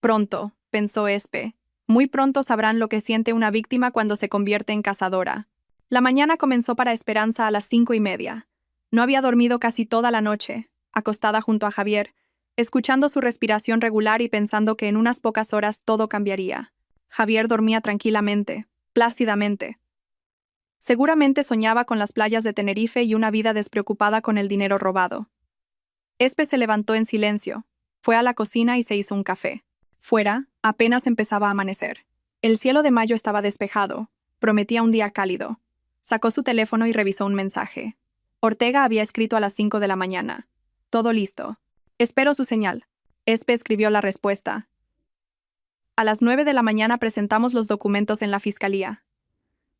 [SPEAKER 1] Pronto, pensó Espe. Muy pronto sabrán lo que siente una víctima cuando se convierte en cazadora. La mañana comenzó para Esperanza a las 5:30. No había dormido casi toda la noche, acostada junto a Javier, escuchando su respiración regular y pensando que en unas pocas horas todo cambiaría. Javier dormía tranquilamente, plácidamente. Seguramente soñaba con las playas de Tenerife y una vida despreocupada con el dinero robado. Espe se levantó en silencio, fue a la cocina y se hizo un café. Fuera, apenas empezaba a amanecer. El cielo de mayo estaba despejado, prometía un día cálido. Sacó su teléfono y revisó un mensaje. Ortega había escrito a las 5 de la mañana. Todo listo. Espero su señal. Espe escribió la respuesta. A las 9 de la mañana presentamos los documentos en la fiscalía.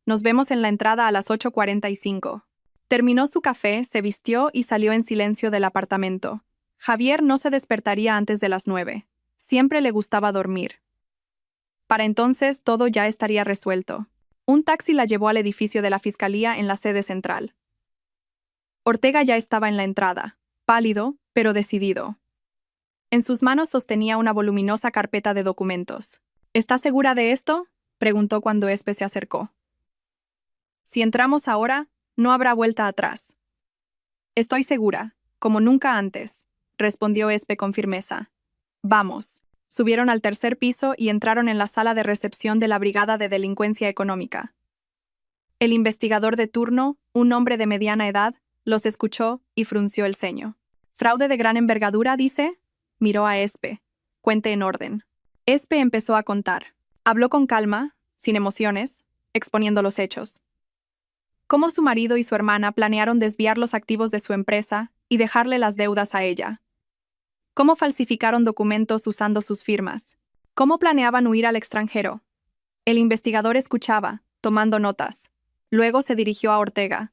[SPEAKER 1] Nos vemos en la entrada a las 8:45. Terminó su café, se vistió y salió en silencio del apartamento. Javier no se despertaría antes de las 9. Siempre le gustaba dormir. Para entonces todo ya estaría resuelto. Un taxi la llevó al edificio de la fiscalía en la sede central. Ortega ya estaba en la entrada, pálido, pero decidido. En sus manos sostenía una voluminosa carpeta de documentos. ¿Está segura de esto?, preguntó cuando Espe se acercó. Si entramos ahora, no habrá vuelta atrás. Estoy segura, como nunca antes, respondió Espe con firmeza. Vamos. Subieron al tercer piso y entraron en la sala de recepción de la Brigada de Delincuencia Económica. El investigador de turno, un hombre de mediana edad, los escuchó y frunció el ceño. ¿Fraude de gran envergadura, dice? Miró a Espe. Cuente en orden. Espe empezó a contar. Habló con calma, sin emociones, exponiendo los hechos. Cómo su marido y su hermana planearon desviar los activos de su empresa y dejarle las deudas a ella. Cómo falsificaron documentos usando sus firmas. Cómo planeaban huir al extranjero. El investigador escuchaba, tomando notas. Luego se dirigió a Ortega.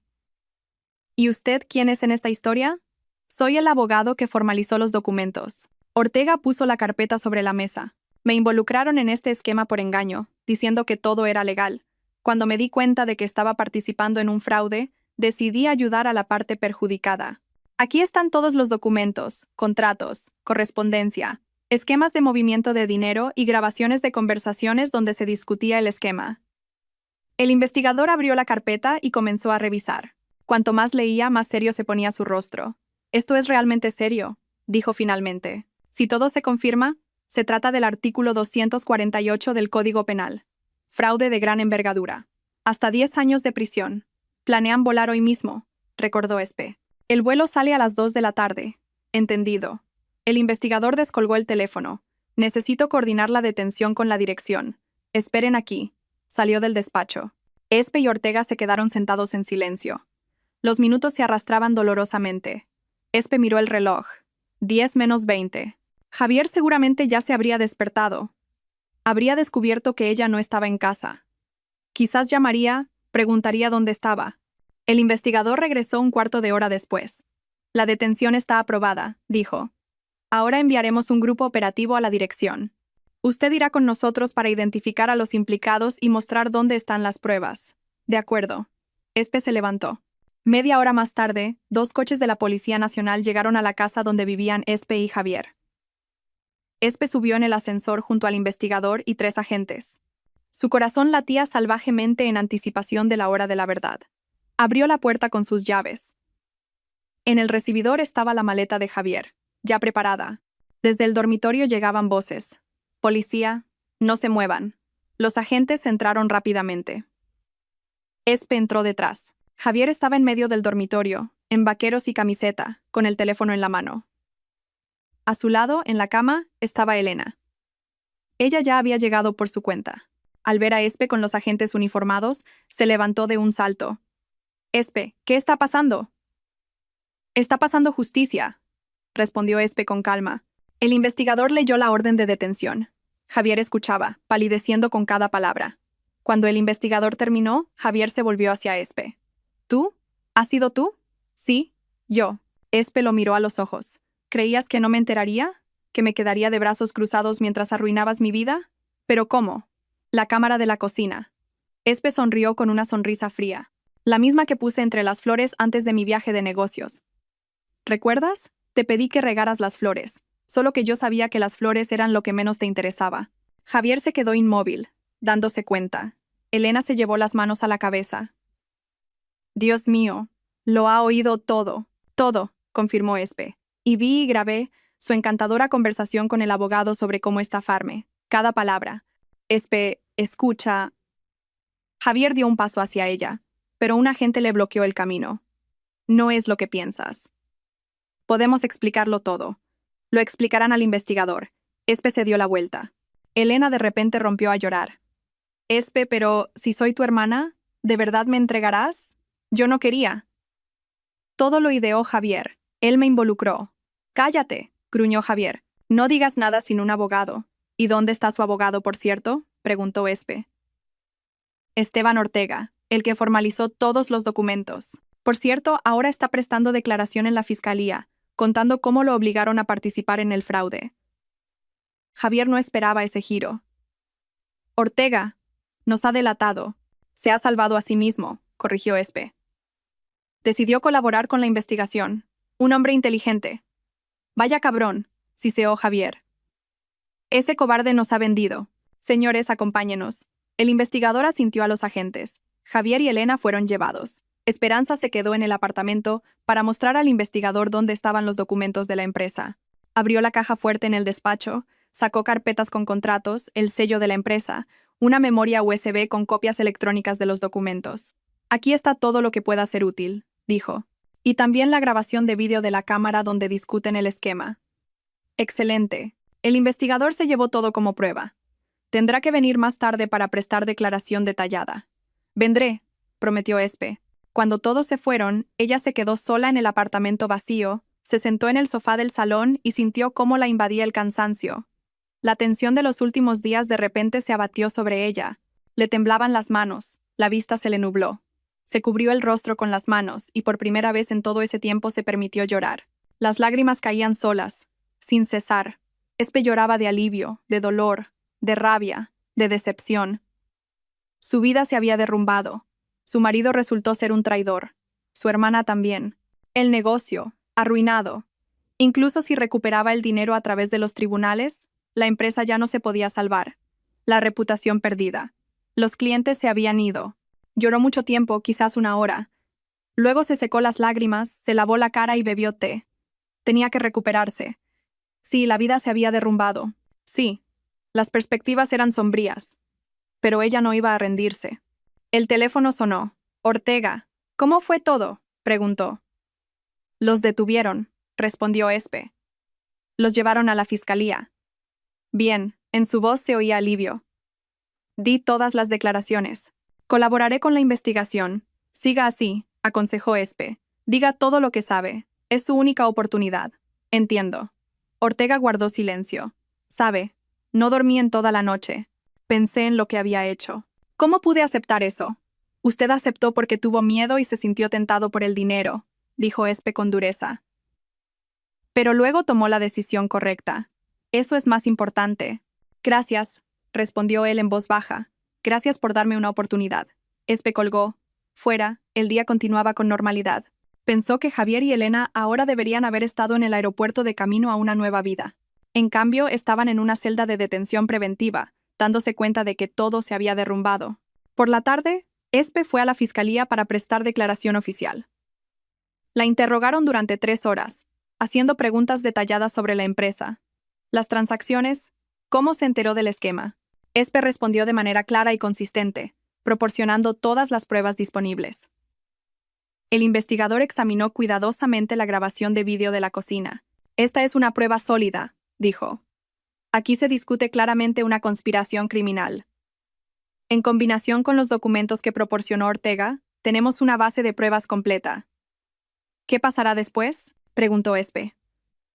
[SPEAKER 1] ¿Y usted quién es en esta historia? Soy el abogado que formalizó los documentos. Ortega puso la carpeta sobre la mesa. Me involucraron en este esquema por engaño, diciendo que todo era legal. Cuando me di cuenta de que estaba participando en un fraude, decidí ayudar a la parte perjudicada. Aquí están todos los documentos, contratos, correspondencia, esquemas de movimiento de dinero y grabaciones de conversaciones donde se discutía el esquema. El investigador abrió la carpeta y comenzó a revisar. Cuanto más leía, más serio se ponía su rostro. Esto es realmente serio, dijo finalmente. Si todo se confirma, se trata del artículo 248 del Código Penal. Fraude de gran envergadura. Hasta 10 años de prisión. Planean volar hoy mismo, recordó Espe. El vuelo sale a las 2 de la tarde. Entendido. El investigador descolgó el teléfono. Necesito coordinar la detención con la dirección. Esperen aquí. Salió del despacho. Espe y Ortega se quedaron sentados en silencio. Los minutos se arrastraban dolorosamente. Espe miró el reloj. 10 menos 20. Javier seguramente ya se habría despertado. Habría descubierto que ella no estaba en casa. Quizás llamaría, preguntaría dónde estaba. El investigador regresó un cuarto de hora después. La detención está aprobada, dijo. Ahora enviaremos un grupo operativo a la dirección. Usted irá con nosotros para identificar a los implicados y mostrar dónde están las pruebas. De acuerdo. Espe se levantó. Media hora más tarde, 2 coches de la Policía Nacional llegaron a la casa donde vivían Espe y Javier. Espe subió en el ascensor junto al investigador y 3 agentes. Su corazón latía salvajemente en anticipación de la hora de la verdad. Abrió la puerta con sus llaves. En el recibidor estaba la maleta de Javier, ya preparada. Desde el dormitorio llegaban voces. Policía, no se muevan. Los agentes entraron rápidamente. Espe entró detrás. Javier estaba en medio del dormitorio, en vaqueros y camiseta, con el teléfono en la mano. A su lado, en la cama, estaba Elena. Ella ya había llegado por su cuenta. Al ver a Espe con los agentes uniformados, se levantó de un salto. «Espe, ¿qué está pasando?» «Está pasando justicia», respondió Espe con calma. El investigador leyó la orden de detención. Javier escuchaba, palideciendo con cada palabra. Cuando el investigador terminó, Javier se volvió hacia Espe. «¿Tú? ¿Has sido tú?» «Sí, yo». Espe lo miró a los ojos. ¿Creías que no me enteraría? ¿Que me quedaría de brazos cruzados mientras arruinabas mi vida? ¿Pero cómo? La cámara de la cocina. Espe sonrió con una sonrisa fría. La misma que puse entre las flores antes de mi viaje de negocios. ¿Recuerdas? Te pedí que regaras las flores, solo que yo sabía que las flores eran lo que menos te interesaba. Javier se quedó inmóvil, dándose cuenta. Elena se llevó las manos a la cabeza. Dios mío, lo ha oído todo. Todo, confirmó Espe. Y vi y grabé su encantadora conversación con el abogado sobre cómo estafarme. Cada palabra. Espe, escucha. Javier dio un paso hacia ella, pero un agente le bloqueó el camino. No es lo que piensas. Podemos explicarlo todo. Lo explicarán al investigador. Espe se dio la vuelta. Elena de repente rompió a llorar. Espe, pero si soy tu hermana, ¿de verdad me entregarás? Yo no quería. Todo lo ideó Javier. Él me involucró. Cállate, gruñó Javier. No digas nada sin un abogado. ¿Y dónde está su abogado, por cierto? Preguntó Espe. Esteban Ortega, el que formalizó todos los documentos. Por cierto, ahora está prestando declaración en la fiscalía, contando cómo lo obligaron a participar en el fraude. Javier no esperaba ese giro. Ortega nos ha delatado. Se ha salvado a sí mismo, corrigió Espe. Decidió colaborar con la investigación. Un hombre inteligente. Vaya cabrón, siseó Javier. Ese cobarde nos ha vendido. Señores, acompáñenos. El investigador asintió a los agentes. Javier y Elena fueron llevados. Esperanza se quedó en el apartamento para mostrar al investigador dónde estaban los documentos de la empresa. Abrió la caja fuerte en el despacho, sacó carpetas con contratos, el sello de la empresa, una memoria USB con copias electrónicas de los documentos. Aquí está todo lo que pueda ser útil, dijo. Y también la grabación de vídeo de la cámara donde discuten el esquema. Excelente. El investigador se llevó todo como prueba. Tendrá que venir más tarde para prestar declaración detallada. Vendré, prometió Espe. Cuando todos se fueron, ella se quedó sola en el apartamento vacío, se sentó en el sofá del salón y sintió cómo la invadía el cansancio. La tensión de los últimos días de repente se abatió sobre ella. Le temblaban las manos, la vista se le nubló. Se cubrió el rostro con las manos y por primera vez en todo ese tiempo se permitió llorar. Las lágrimas caían solas, sin cesar. Espe lloraba de alivio, de dolor, de rabia, de decepción. Su vida se había derrumbado. Su marido resultó ser un traidor. Su hermana también. El negocio, arruinado. Incluso si recuperaba el dinero a través de los tribunales, la empresa ya no se podía salvar. La reputación perdida. Los clientes se habían ido. Lloró mucho tiempo, quizás una hora. Luego se secó las lágrimas, se lavó la cara y bebió té. Tenía que recuperarse. Sí, la vida se había derrumbado. Sí. Las perspectivas eran sombrías. Pero ella no iba a rendirse. El teléfono sonó. Ortega. ¿Cómo fue todo?, preguntó. Los detuvieron, respondió Espe. Los llevaron a la fiscalía. Bien, en su voz se oía alivio. Di todas las declaraciones. Colaboraré con la investigación. Siga así, aconsejó Espe. Diga todo lo que sabe. Es su única oportunidad. Entiendo. Ortega guardó silencio. Sabe, no dormí en toda la noche. Pensé en lo que había hecho. ¿Cómo pude aceptar eso? Usted aceptó porque tuvo miedo y se sintió tentado por el dinero, dijo Espe con dureza. Pero luego tomó la decisión correcta. Eso es más importante. Gracias, respondió él en voz baja. Gracias por darme una oportunidad. Espe colgó. Fuera, el día continuaba con normalidad. Pensó que Javier y Elena ahora deberían haber estado en el aeropuerto de camino a una nueva vida. En cambio, estaban en una celda de detención preventiva, dándose cuenta de que todo se había derrumbado. Por la tarde, Espe fue a la fiscalía para prestar declaración oficial. La interrogaron durante 3 horas, haciendo preguntas detalladas sobre la empresa, las transacciones, cómo se enteró del esquema. Espe respondió de manera clara y consistente, proporcionando todas las pruebas disponibles. El investigador examinó cuidadosamente la grabación de vídeo de la cocina. Esta es una prueba sólida, dijo. Aquí se discute claramente una conspiración criminal. En combinación con los documentos que proporcionó Ortega, tenemos una base de pruebas completa. ¿Qué pasará después?, preguntó Espe.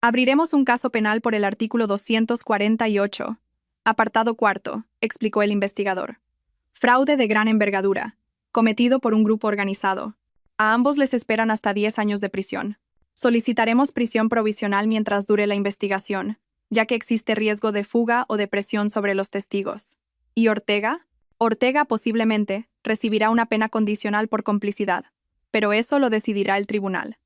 [SPEAKER 1] Abriremos un caso penal por el artículo 248, apartado 4, explicó el investigador. Fraude de gran envergadura, cometido por un grupo organizado. A ambos les esperan hasta 10 años de prisión. Solicitaremos prisión provisional mientras dure la investigación, ya que existe riesgo de fuga o de presión sobre los testigos. ¿Y Ortega? Ortega posiblemente recibirá una pena condicional por complicidad, pero eso lo decidirá el tribunal.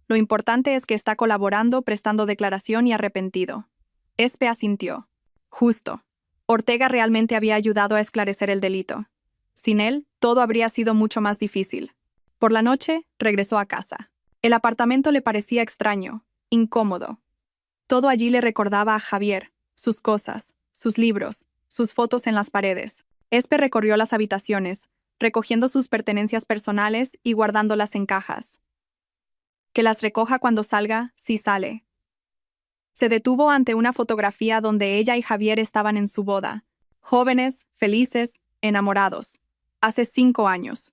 [SPEAKER 1] Lo importante es que está colaborando, prestando declaración y arrepentido. Espe asintió. Justo. Ortega realmente había ayudado a esclarecer el delito. Sin él, todo habría sido mucho más difícil. Por la noche, regresó a casa. El apartamento le parecía extraño, incómodo. Todo allí le recordaba a Javier, sus cosas, sus libros, sus fotos en las paredes. Espe recorrió las habitaciones, recogiendo sus pertenencias personales y guardándolas en cajas. Que las recoja cuando salga, si sale. Se detuvo ante una fotografía donde ella y Javier estaban en su boda, jóvenes, felices, enamorados. Hace 5 años.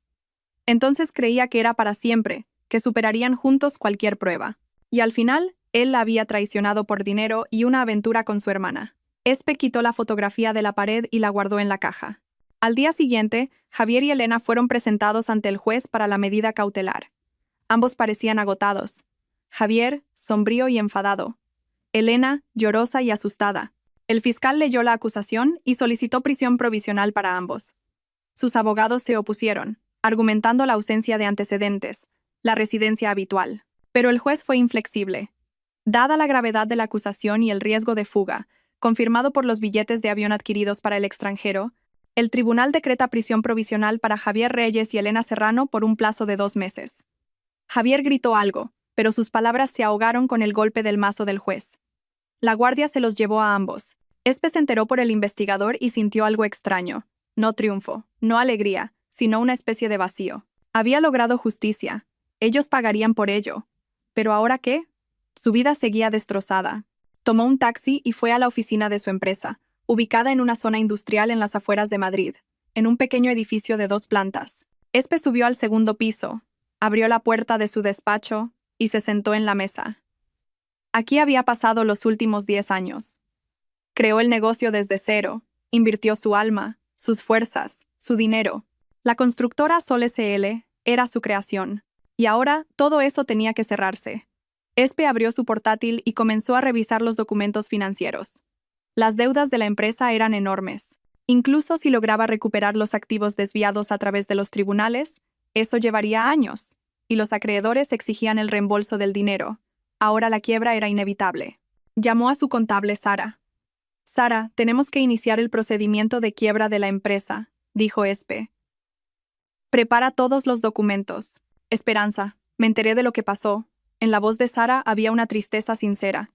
[SPEAKER 1] Entonces creía que era para siempre, que superarían juntos cualquier prueba. Y al final, él la había traicionado por dinero y una aventura con su hermana. Espe quitó la fotografía de la pared y la guardó en la caja. Al día siguiente, Javier y Elena fueron presentados ante el juez para la medida cautelar. Ambos parecían agotados. Javier, sombrío y enfadado. Elena, llorosa y asustada. El fiscal leyó la acusación y solicitó prisión provisional para ambos. Sus abogados se opusieron, argumentando la ausencia de antecedentes, la residencia habitual. Pero el juez fue inflexible. Dada la gravedad de la acusación y el riesgo de fuga, confirmado por los billetes de avión adquiridos para el extranjero, el tribunal decreta prisión provisional para Javier Reyes y Elena Serrano por un plazo de 2 meses. Javier gritó algo, pero sus palabras se ahogaron con el golpe del mazo del juez. La guardia se los llevó a ambos. Espe se enteró por el investigador y sintió algo extraño. No triunfo, no alegría, sino una especie de vacío. Había logrado justicia. Ellos pagarían por ello. ¿Pero ahora qué? Su vida seguía destrozada. Tomó un taxi y fue a la oficina de su empresa, ubicada en una zona industrial en las afueras de Madrid, en un pequeño edificio de 2 plantas. Espe subió al 2.º piso, abrió la puerta de su despacho y se sentó en la mesa. Aquí había pasado los últimos 10 años. Creó el negocio desde cero, invirtió su alma, sus fuerzas, su dinero. La constructora Sol SL era su creación, y ahora todo eso tenía que cerrarse. Espe abrió su portátil y comenzó a revisar los documentos financieros. Las deudas de la empresa eran enormes. Incluso si lograba recuperar los activos desviados a través de los tribunales, eso llevaría años, y los acreedores exigían el reembolso del dinero. Ahora la quiebra era inevitable. Llamó a su contable Sara. «Sara, tenemos que iniciar el procedimiento de quiebra de la empresa», dijo Espe. «Prepara todos los documentos. Esperanza, me enteré de lo que pasó». En la voz de Sara había una tristeza sincera.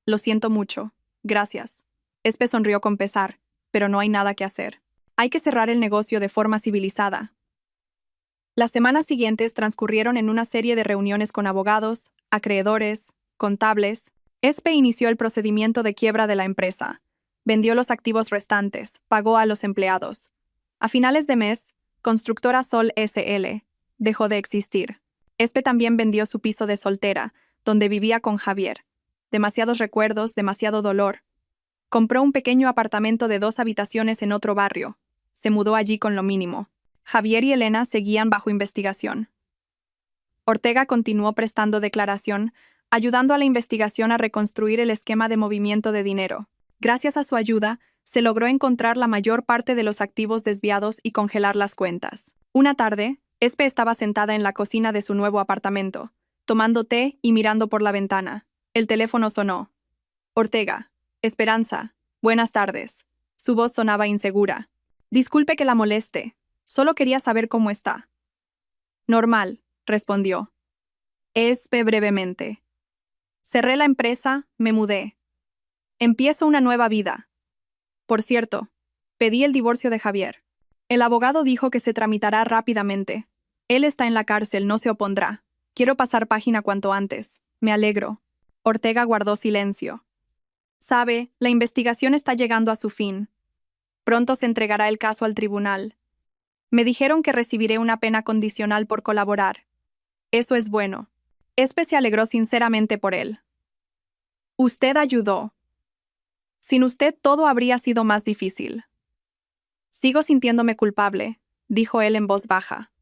[SPEAKER 1] «Lo siento mucho. Gracias». Espe sonrió con pesar, pero no hay nada que hacer. Hay que cerrar el negocio de forma civilizada. Las semanas siguientes transcurrieron en una serie de reuniones con abogados, acreedores, contables. Espe inició el procedimiento de quiebra de la empresa. Vendió los activos restantes, pagó a los empleados. A finales de mes, Constructora Sol SL dejó de existir. Espe también vendió su piso de soltera, donde vivía con Javier. Demasiados recuerdos, demasiado dolor. Compró un pequeño apartamento de 2 habitaciones en otro barrio. Se mudó allí con lo mínimo. Javier y Elena seguían bajo investigación. Ortega continuó prestando declaración, ayudando a la investigación a reconstruir el esquema de movimiento de dinero. Gracias a su ayuda, se logró encontrar la mayor parte de los activos desviados y congelar las cuentas. Una tarde, Espe estaba sentada en la cocina de su nuevo apartamento, tomando té y mirando por la ventana. El teléfono sonó. «Ortega. Esperanza. Buenas tardes». Su voz sonaba insegura. «Disculpe que la moleste. Solo quería saber cómo está». «Normal», respondió. Espe brevemente. «Cerré la empresa, me mudé. Empiezo una nueva vida. Por cierto, pedí el divorcio de Javier. El abogado dijo que se tramitará rápidamente. Él está en la cárcel, no se opondrá. Quiero pasar página cuanto antes. Me alegro». Ortega guardó silencio. «Sabe, la investigación está llegando a su fin. Pronto se entregará el caso al tribunal. Me dijeron que recibiré una pena condicional por colaborar. Eso es bueno». Espe se alegró sinceramente por él. «Usted ayudó. Sin usted todo habría sido más difícil». «Sigo sintiéndome culpable», dijo él en voz baja.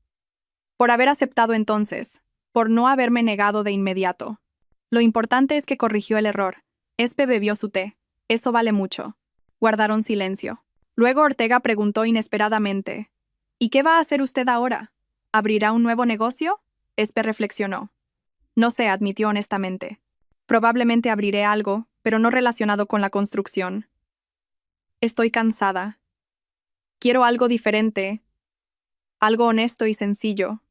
[SPEAKER 1] «Por haber aceptado entonces, por no haberme negado de inmediato. Lo importante es que corrigió el error». Espe bebió su té. «Eso vale mucho». Guardaron silencio. Luego Ortega preguntó inesperadamente. «¿Y qué va a hacer usted ahora? ¿Abrirá un nuevo negocio?» Espe reflexionó. «No sé», admitió honestamente. «Probablemente abriré algo, pero no relacionado con la construcción. Estoy cansada. Quiero algo diferente, algo honesto y sencillo».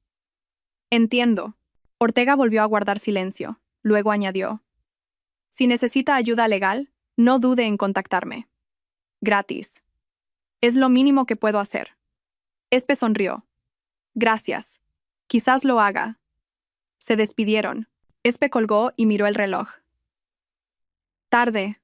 [SPEAKER 1] «Entiendo». Ortega volvió a guardar silencio. Luego añadió: si necesita ayuda legal, no dude en contactarme. Gratis. Es lo mínimo que puedo hacer. Espe sonrió. Gracias. Quizás lo haga. Se despidieron. Espe colgó y miró el reloj. Tarde.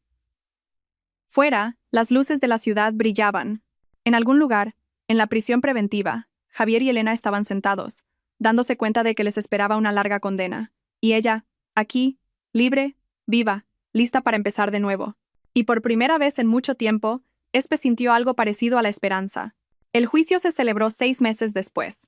[SPEAKER 1] Fuera, las luces de la ciudad brillaban. En algún lugar, en la prisión preventiva, Javier y Elena estaban sentados, dándose cuenta de que les esperaba una larga condena. Y ella, aquí, libre, viva, lista para empezar de nuevo. Y por primera vez en mucho tiempo, Espe sintió algo parecido a la esperanza. El juicio se celebró 6 meses después.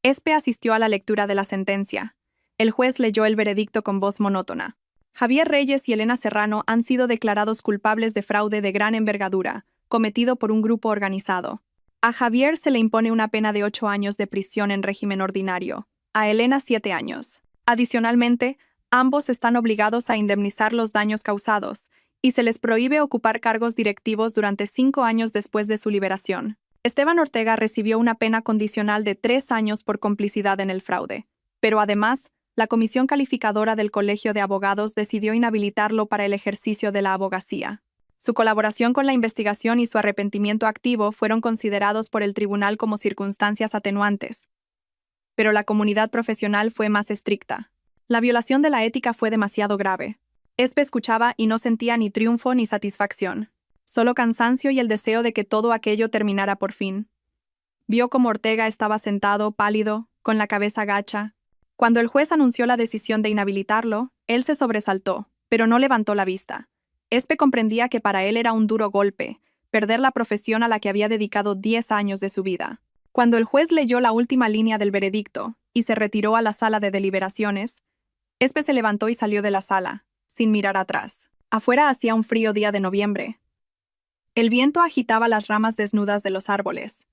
[SPEAKER 1] Espe asistió a la lectura de la sentencia. El juez leyó el veredicto con voz monótona. Javier Reyes y Elena Serrano han sido declarados culpables de fraude de gran envergadura, cometido por un grupo organizado. A Javier se le impone una pena de 8 años de prisión en régimen ordinario, a Elena 7 años. Adicionalmente, ambos están obligados a indemnizar los daños causados, y se les prohíbe ocupar cargos directivos durante 5 años después de su liberación. Esteban Ortega recibió una pena condicional de 3 años por complicidad en el fraude, pero además, la Comisión Calificadora del Colegio de Abogados decidió inhabilitarlo para el ejercicio de la abogacía. Su colaboración con la investigación y su arrepentimiento activo fueron considerados por el tribunal como circunstancias atenuantes. Pero la comunidad profesional fue más estricta. La violación de la ética fue demasiado grave. Espe escuchaba y no sentía ni triunfo ni satisfacción, solo cansancio y el deseo de que todo aquello terminara por fin. Vio cómo Ortega estaba sentado, pálido, con la cabeza gacha. Cuando el juez anunció la decisión de inhabilitarlo, él se sobresaltó, pero no levantó la vista. Espe comprendía que para él era un duro golpe, perder la profesión a la que había dedicado 10 años de su vida. Cuando el juez leyó la última línea del veredicto y se retiró a la sala de deliberaciones, Espe se levantó y salió de la sala, sin mirar atrás. Afuera hacía un frío día de noviembre. El viento agitaba las ramas desnudas de los árboles.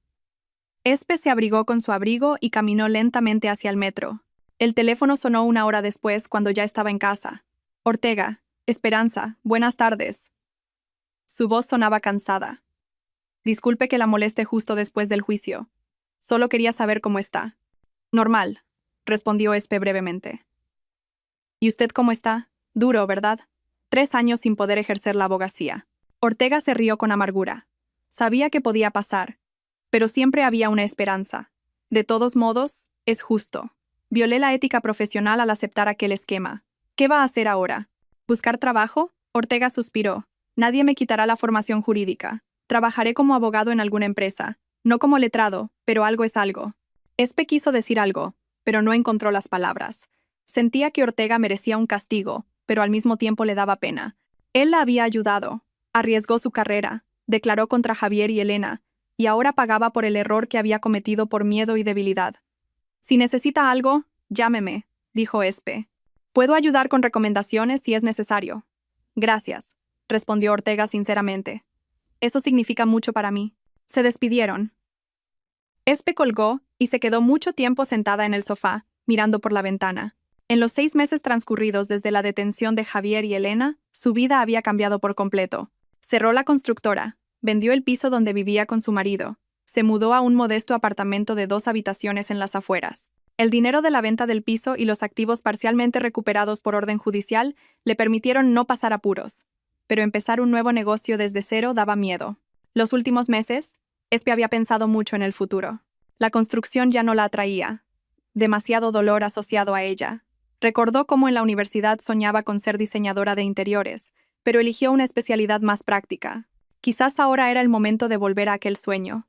[SPEAKER 1] Espe se abrigó con su abrigo y caminó lentamente hacia el metro. El teléfono sonó 1 hora después cuando ya estaba en casa. Ortega, Esperanza, buenas tardes. Su voz sonaba cansada. Disculpe que la moleste justo después del juicio. Solo quería saber cómo está. Normal, respondió Espe brevemente. ¿Y usted cómo está? Duro, ¿verdad? 3 años sin poder ejercer la abogacía. Ortega se rió con amargura. Sabía que podía pasar, pero siempre había una esperanza. De todos modos, es justo. Violé la ética profesional al aceptar aquel esquema. ¿Qué va a hacer ahora? ¿Buscar trabajo? Ortega suspiró. Nadie me quitará la formación jurídica. Trabajaré como abogado en alguna empresa. No como letrado, pero algo es algo. Espe quiso decir algo, pero no encontró las palabras. Sentía que Ortega merecía un castigo, pero al mismo tiempo le daba pena. Él la había ayudado, arriesgó su carrera, declaró contra Javier y Elena, y ahora pagaba por el error que había cometido por miedo y debilidad. Si necesita algo, llámeme, dijo Espe. Puedo ayudar con recomendaciones si es necesario. Gracias, respondió Ortega sinceramente. Eso significa mucho para mí. Se despidieron. Espe colgó y se quedó mucho tiempo sentada en el sofá, mirando por la ventana. En los 6 meses transcurridos desde la detención de Javier y Elena, su vida había cambiado por completo. Cerró la constructora, vendió el piso donde vivía con su marido, se mudó a un modesto apartamento de 2 habitaciones en las afueras. El dinero de la venta del piso y los activos parcialmente recuperados por orden judicial le permitieron no pasar apuros. Pero empezar un nuevo negocio desde cero daba miedo. Los últimos meses, Espe había pensado mucho en el futuro. La construcción ya no la atraía. Demasiado dolor asociado a ella. Recordó cómo en la universidad soñaba con ser diseñadora de interiores, pero eligió una especialidad más práctica. Quizás ahora era el momento de volver a aquel sueño.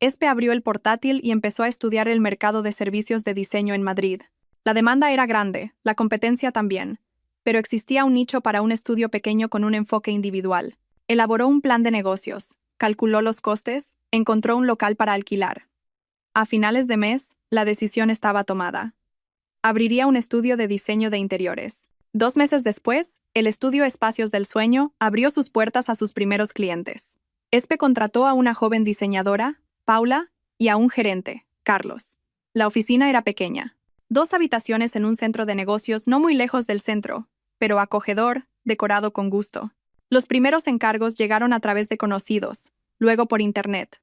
[SPEAKER 1] Espe abrió el portátil y empezó a estudiar el mercado de servicios de diseño en Madrid. La demanda era grande, la competencia también, pero existía un nicho para un estudio pequeño con un enfoque individual. Elaboró un plan de negocios, calculó los costes, encontró un local para alquilar. A finales de mes, la decisión estaba tomada. Abriría un estudio de diseño de interiores. 2 meses después, el estudio Espacios del Sueño abrió sus puertas a sus primeros clientes. Espe contrató a una joven diseñadora, Paula, y a un gerente, Carlos. La oficina era pequeña. 2 habitaciones en un centro de negocios no muy lejos del centro, pero acogedor, decorado con gusto. Los primeros encargos llegaron a través de conocidos, luego por internet.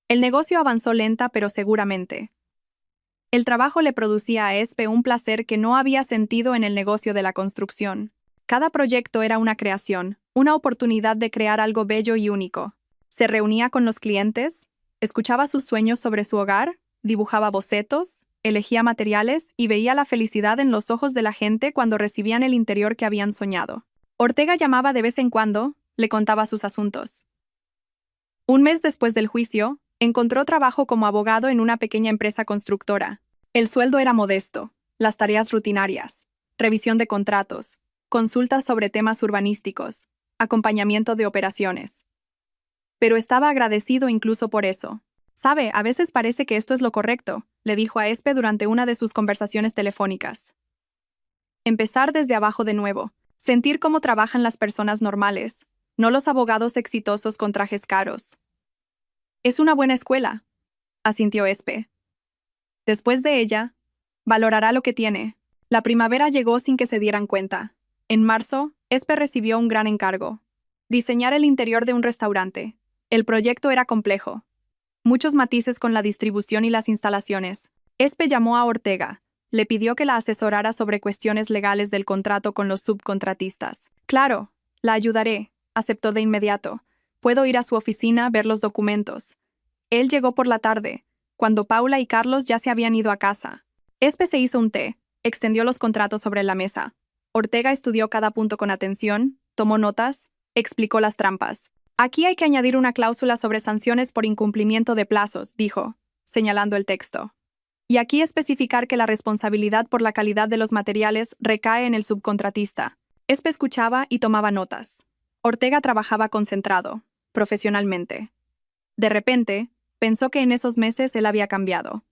[SPEAKER 1] El negocio avanzó lenta pero seguramente. El trabajo le producía a Espe un placer que no había sentido en el negocio de la construcción. Cada proyecto era una creación, una oportunidad de crear algo bello y único. Se reunía con los clientes, escuchaba sus sueños sobre su hogar, dibujaba bocetos, elegía materiales y veía la felicidad en los ojos de la gente cuando recibían el interior que habían soñado. Ortega llamaba de vez en cuando, le contaba sus asuntos. Un mes después del juicio, encontró trabajo como abogado en una pequeña empresa constructora. El sueldo era modesto, las tareas rutinarias, revisión de contratos, consultas sobre temas urbanísticos, acompañamiento de operaciones. Pero estaba agradecido incluso por eso. «Sabe, a veces parece que esto es lo correcto», le dijo a Espe durante una de sus conversaciones telefónicas. Empezar desde abajo de nuevo, sentir cómo trabajan las personas normales, no los abogados exitosos con trajes caros. «Es una buena escuela», asintió Espe. Después de ella, valorará lo que tiene. La primavera llegó sin que se dieran cuenta. En marzo, Espe recibió un gran encargo: diseñar el interior de un restaurante. El proyecto era complejo. Muchos matices con la distribución y las instalaciones. Espe llamó a Ortega. Le pidió que la asesorara sobre cuestiones legales del contrato con los subcontratistas. «Claro, la ayudaré», aceptó de inmediato. «Puedo ir a su oficina, ver los documentos». Él llegó por la tarde, cuando Paula y Carlos ya se habían ido a casa. Espe se hizo un té, extendió los contratos sobre la mesa. Ortega estudió cada punto con atención, tomó notas, explicó las trampas. «Aquí hay que añadir una cláusula sobre sanciones por incumplimiento de plazos», dijo, señalando el texto. «Y aquí especificar que la responsabilidad por la calidad de los materiales recae en el subcontratista». Espe escuchaba y tomaba notas. Ortega trabajaba concentrado, profesionalmente. De repente, pensó que en esos meses él había cambiado.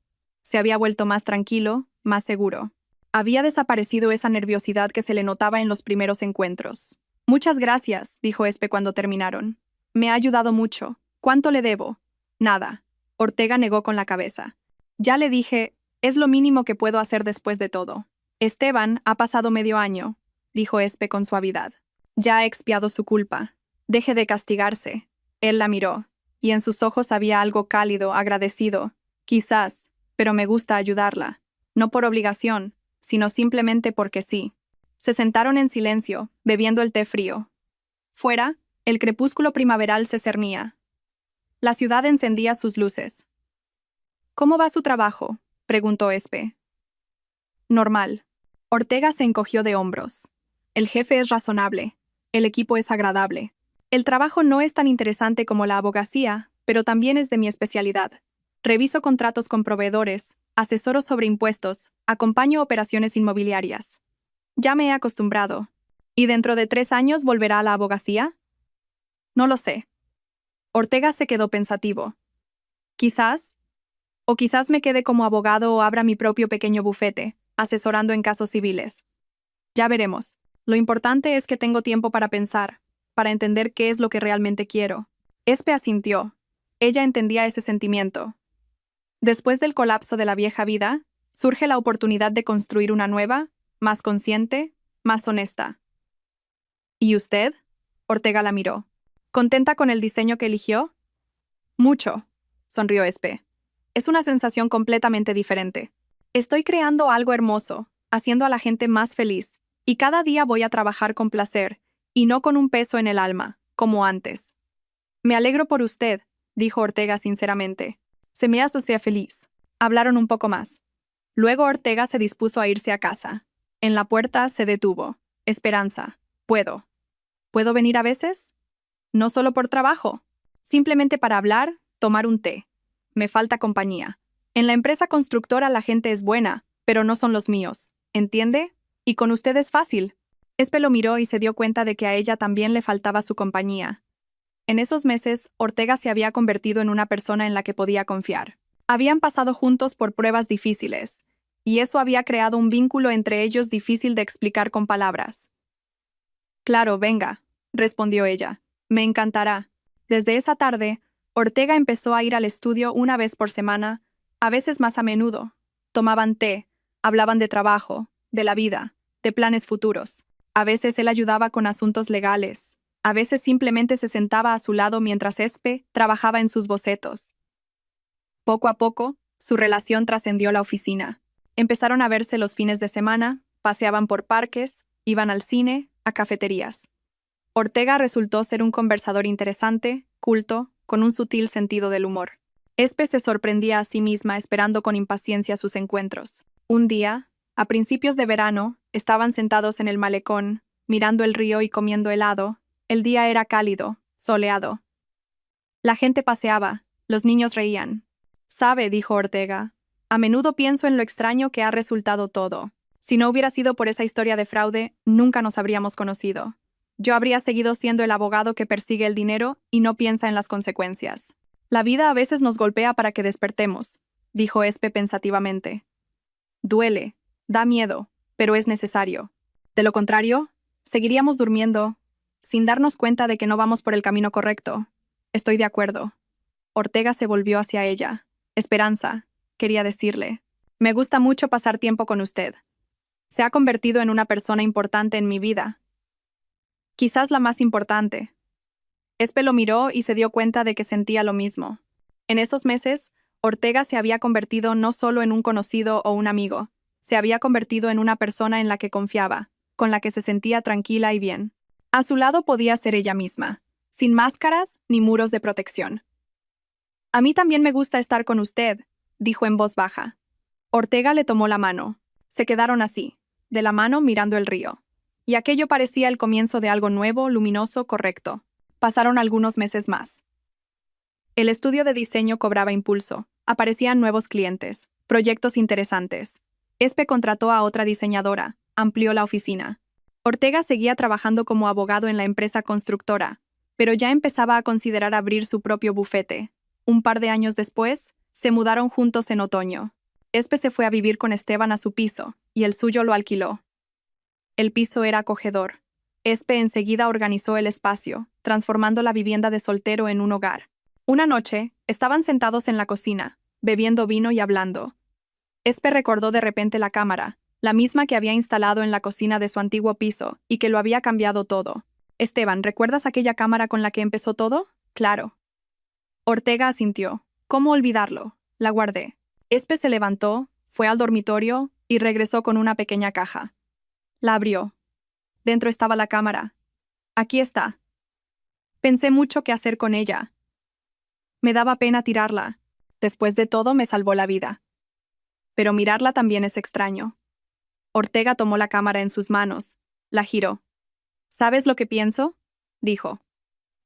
[SPEAKER 1] Se había vuelto más tranquilo, más seguro. Había desaparecido esa nerviosidad que se le notaba en los primeros encuentros. «Muchas gracias», dijo Espe cuando terminaron. «Me ha ayudado mucho. ¿Cuánto le debo?» «Nada». Ortega negó con la cabeza. «Ya le dije, es lo mínimo que puedo hacer después de todo». «Esteban ha pasado medio año», dijo Espe con suavidad. «Ya ha expiado su culpa. Deje de castigarse». Él la miró, y en sus ojos había algo cálido, agradecido. «Quizás, pero me gusta ayudarla. No por obligación, sino simplemente porque sí». Se sentaron en silencio, bebiendo el té frío. Fuera, el crepúsculo primaveral se cernía. La ciudad encendía sus luces. «¿Cómo va su trabajo?», preguntó Espe. «Normal». Ortega se encogió de hombros. «El jefe es razonable. El equipo es agradable. El trabajo no es tan interesante como la abogacía, pero también es de mi especialidad. Reviso contratos con proveedores, asesoro sobre impuestos, acompaño operaciones inmobiliarias. Ya me he acostumbrado. ¿Y dentro de 3 años volverá a la abogacía? No lo sé». Ortega se quedó pensativo. «Quizás. O quizás me quede como abogado o abra mi propio pequeño bufete, asesorando en casos civiles. Ya veremos. Lo importante es que tengo tiempo para pensar, para entender qué es lo que realmente quiero». Espe asintió. Ella entendía ese sentimiento. Después del colapso de la vieja vida, surge la oportunidad de construir una nueva, más consciente, más honesta. «¿Y usted?», Ortega la miró. «¿Contenta con el diseño que eligió?» «Mucho», sonrió Espe. «Es una sensación completamente diferente. Estoy creando algo hermoso, haciendo a la gente más feliz, y cada día voy a trabajar con placer, y no con un peso en el alma, como antes». «Me alegro por usted», dijo Ortega sinceramente. «Se me hace feliz». Hablaron un poco más. Luego Ortega se dispuso a irse a casa. En la puerta se detuvo. «Esperanza, ¿puedo venir a veces? No solo por trabajo, simplemente para hablar, tomar un té. Me falta compañía. En la empresa constructora la gente es buena, pero no son los míos, ¿entiende? Y con usted es fácil». Espe lo miró y se dio cuenta de que a ella también le faltaba su compañía. En esos meses, Ortega se había convertido en una persona en la que podía confiar. Habían pasado juntos por pruebas difíciles, y eso había creado un vínculo entre ellos difícil de explicar con palabras. «Claro, venga», respondió ella. «Me encantará». Desde esa tarde, Ortega empezó a ir al estudio una vez por semana, a veces más a menudo. Tomaban té, hablaban de trabajo, de la vida, de planes futuros. A veces él ayudaba con asuntos legales. A veces simplemente se sentaba a su lado mientras Espe trabajaba en sus bocetos. Poco a poco, Su relación trascendió la oficina. Empezaron a verse los fines de semana, paseaban por parques, iban al cine, a cafeterías. Ortega resultó ser un conversador interesante, culto, con un sutil sentido del humor. Espe se sorprendía a sí misma esperando con impaciencia sus encuentros. Un día, a principios de verano, estaban sentados en el malecón, mirando el río y comiendo helado. El día era cálido, soleado. La gente paseaba, los niños reían. «Sabe», dijo Ortega, «a menudo pienso en lo extraño que ha resultado todo. Si no hubiera sido por esa historia de fraude, nunca nos habríamos conocido. Yo habría seguido siendo el abogado que persigue el dinero y no piensa en las consecuencias. La vida a veces nos golpea para que despertemos», dijo Espe pensativamente. «Duele, da miedo, pero es necesario. De lo contrario, seguiríamos durmiendo, sin darnos cuenta de que no vamos por el camino correcto. Estoy de acuerdo». Ortega se volvió hacia ella. «Esperanza», quería decirle. «Me gusta mucho pasar tiempo con usted. Se ha convertido en una persona importante en mi vida. Quizás la más importante». Espe lo miró y se dio cuenta de que sentía lo mismo. En esos meses, Ortega se había convertido no solo en un conocido o un amigo, se había convertido en una persona en la que confiaba, con la que se sentía tranquila y bien. A su lado podía ser ella misma, sin máscaras ni muros de protección. «A mí también me gusta estar con usted», dijo en voz baja. Ortega le tomó la mano. Se quedaron así, de la mano mirando el río. Y aquello parecía el comienzo de algo nuevo, luminoso, correcto. Pasaron algunos meses más. El estudio de diseño cobraba impulso. Aparecían nuevos clientes, proyectos interesantes. Espe contrató a otra diseñadora, amplió la oficina. Ortega seguía trabajando como abogado en la empresa constructora, pero ya empezaba a considerar abrir su propio bufete. Un par de años después, se mudaron juntos en otoño. Espe se fue a vivir con Esteban a su piso, y el suyo lo alquiló. El piso era acogedor. Espe enseguida organizó el espacio, transformando la vivienda de soltero en un hogar. Una noche, estaban sentados en la cocina, bebiendo vino y hablando. Espe recordó de repente la cámara, la misma que había instalado en la cocina de su antiguo piso y que lo había cambiado todo. «Esteban, ¿recuerdas aquella cámara con la que empezó todo?» «Claro». Ortega asintió. «¿Cómo olvidarlo?» La guardé. Espe se levantó, fue al dormitorio y regresó con una pequeña caja. La abrió. Dentro estaba la cámara. «Aquí está». Pensé mucho qué hacer con ella. Me daba pena tirarla. Después de todo, me salvó la vida. Pero mirarla también es extraño. Ortega tomó la cámara en sus manos. La giró. «¿Sabes lo que pienso?», dijo.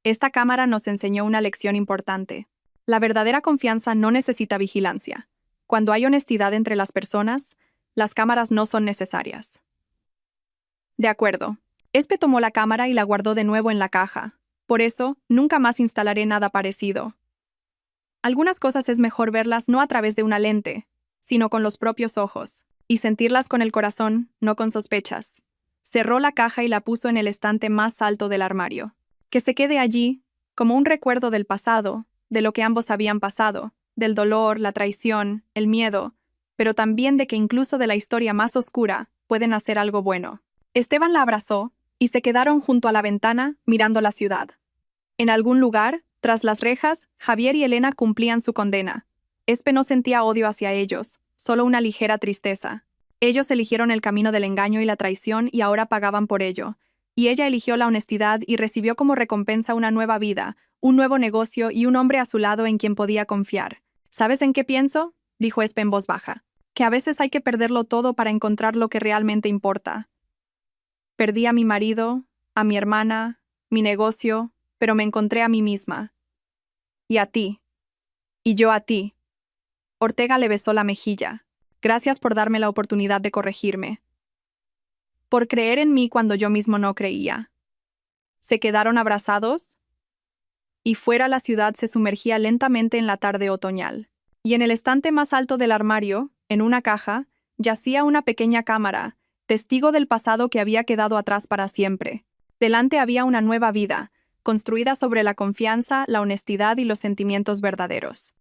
[SPEAKER 1] «Esta cámara nos enseñó una lección importante. La verdadera confianza no necesita vigilancia. Cuando hay honestidad entre las personas, las cámaras no son necesarias». «De acuerdo». Espe tomó la cámara y la guardó de nuevo en la caja. «Por eso, nunca más instalaré nada parecido. Algunas cosas es mejor verlas no a través de una lente, sino con los propios ojos, y sentirlas con el corazón, no con sospechas». Cerró la caja y la puso en el estante más alto del armario. Que se quede allí, como un recuerdo del pasado, de lo que ambos habían pasado, del dolor, la traición, el miedo, pero también de que incluso de la historia más oscura pueden hacer algo bueno. Esteban la abrazó y se quedaron junto a la ventana mirando la ciudad. En algún lugar, tras las rejas, Javier y Elena cumplían su condena. Espe no sentía odio hacia ellos, solo una ligera tristeza. Ellos eligieron el camino del engaño y la traición y ahora pagaban por ello. Y ella eligió la honestidad y recibió como recompensa una nueva vida, un nuevo negocio y un hombre a su lado en quien podía confiar. «¿Sabes en qué pienso?», dijo Espe en voz baja. «Que a veces hay que perderlo todo para encontrar lo que realmente importa. Perdí a mi marido, a mi hermana, mi negocio, pero me encontré a mí misma. Y a ti. Y yo a ti». Ortega le besó la mejilla. «Gracias por darme la oportunidad de corregirme. Por creer en mí cuando yo mismo no creía». Se quedaron abrazados, y fuera la ciudad se sumergía lentamente en la tarde otoñal. Y en el estante más alto del armario, en una caja, yacía una pequeña cámara, testigo del pasado que había quedado atrás para siempre. Delante había una nueva vida, construida sobre la confianza, la honestidad y los sentimientos verdaderos.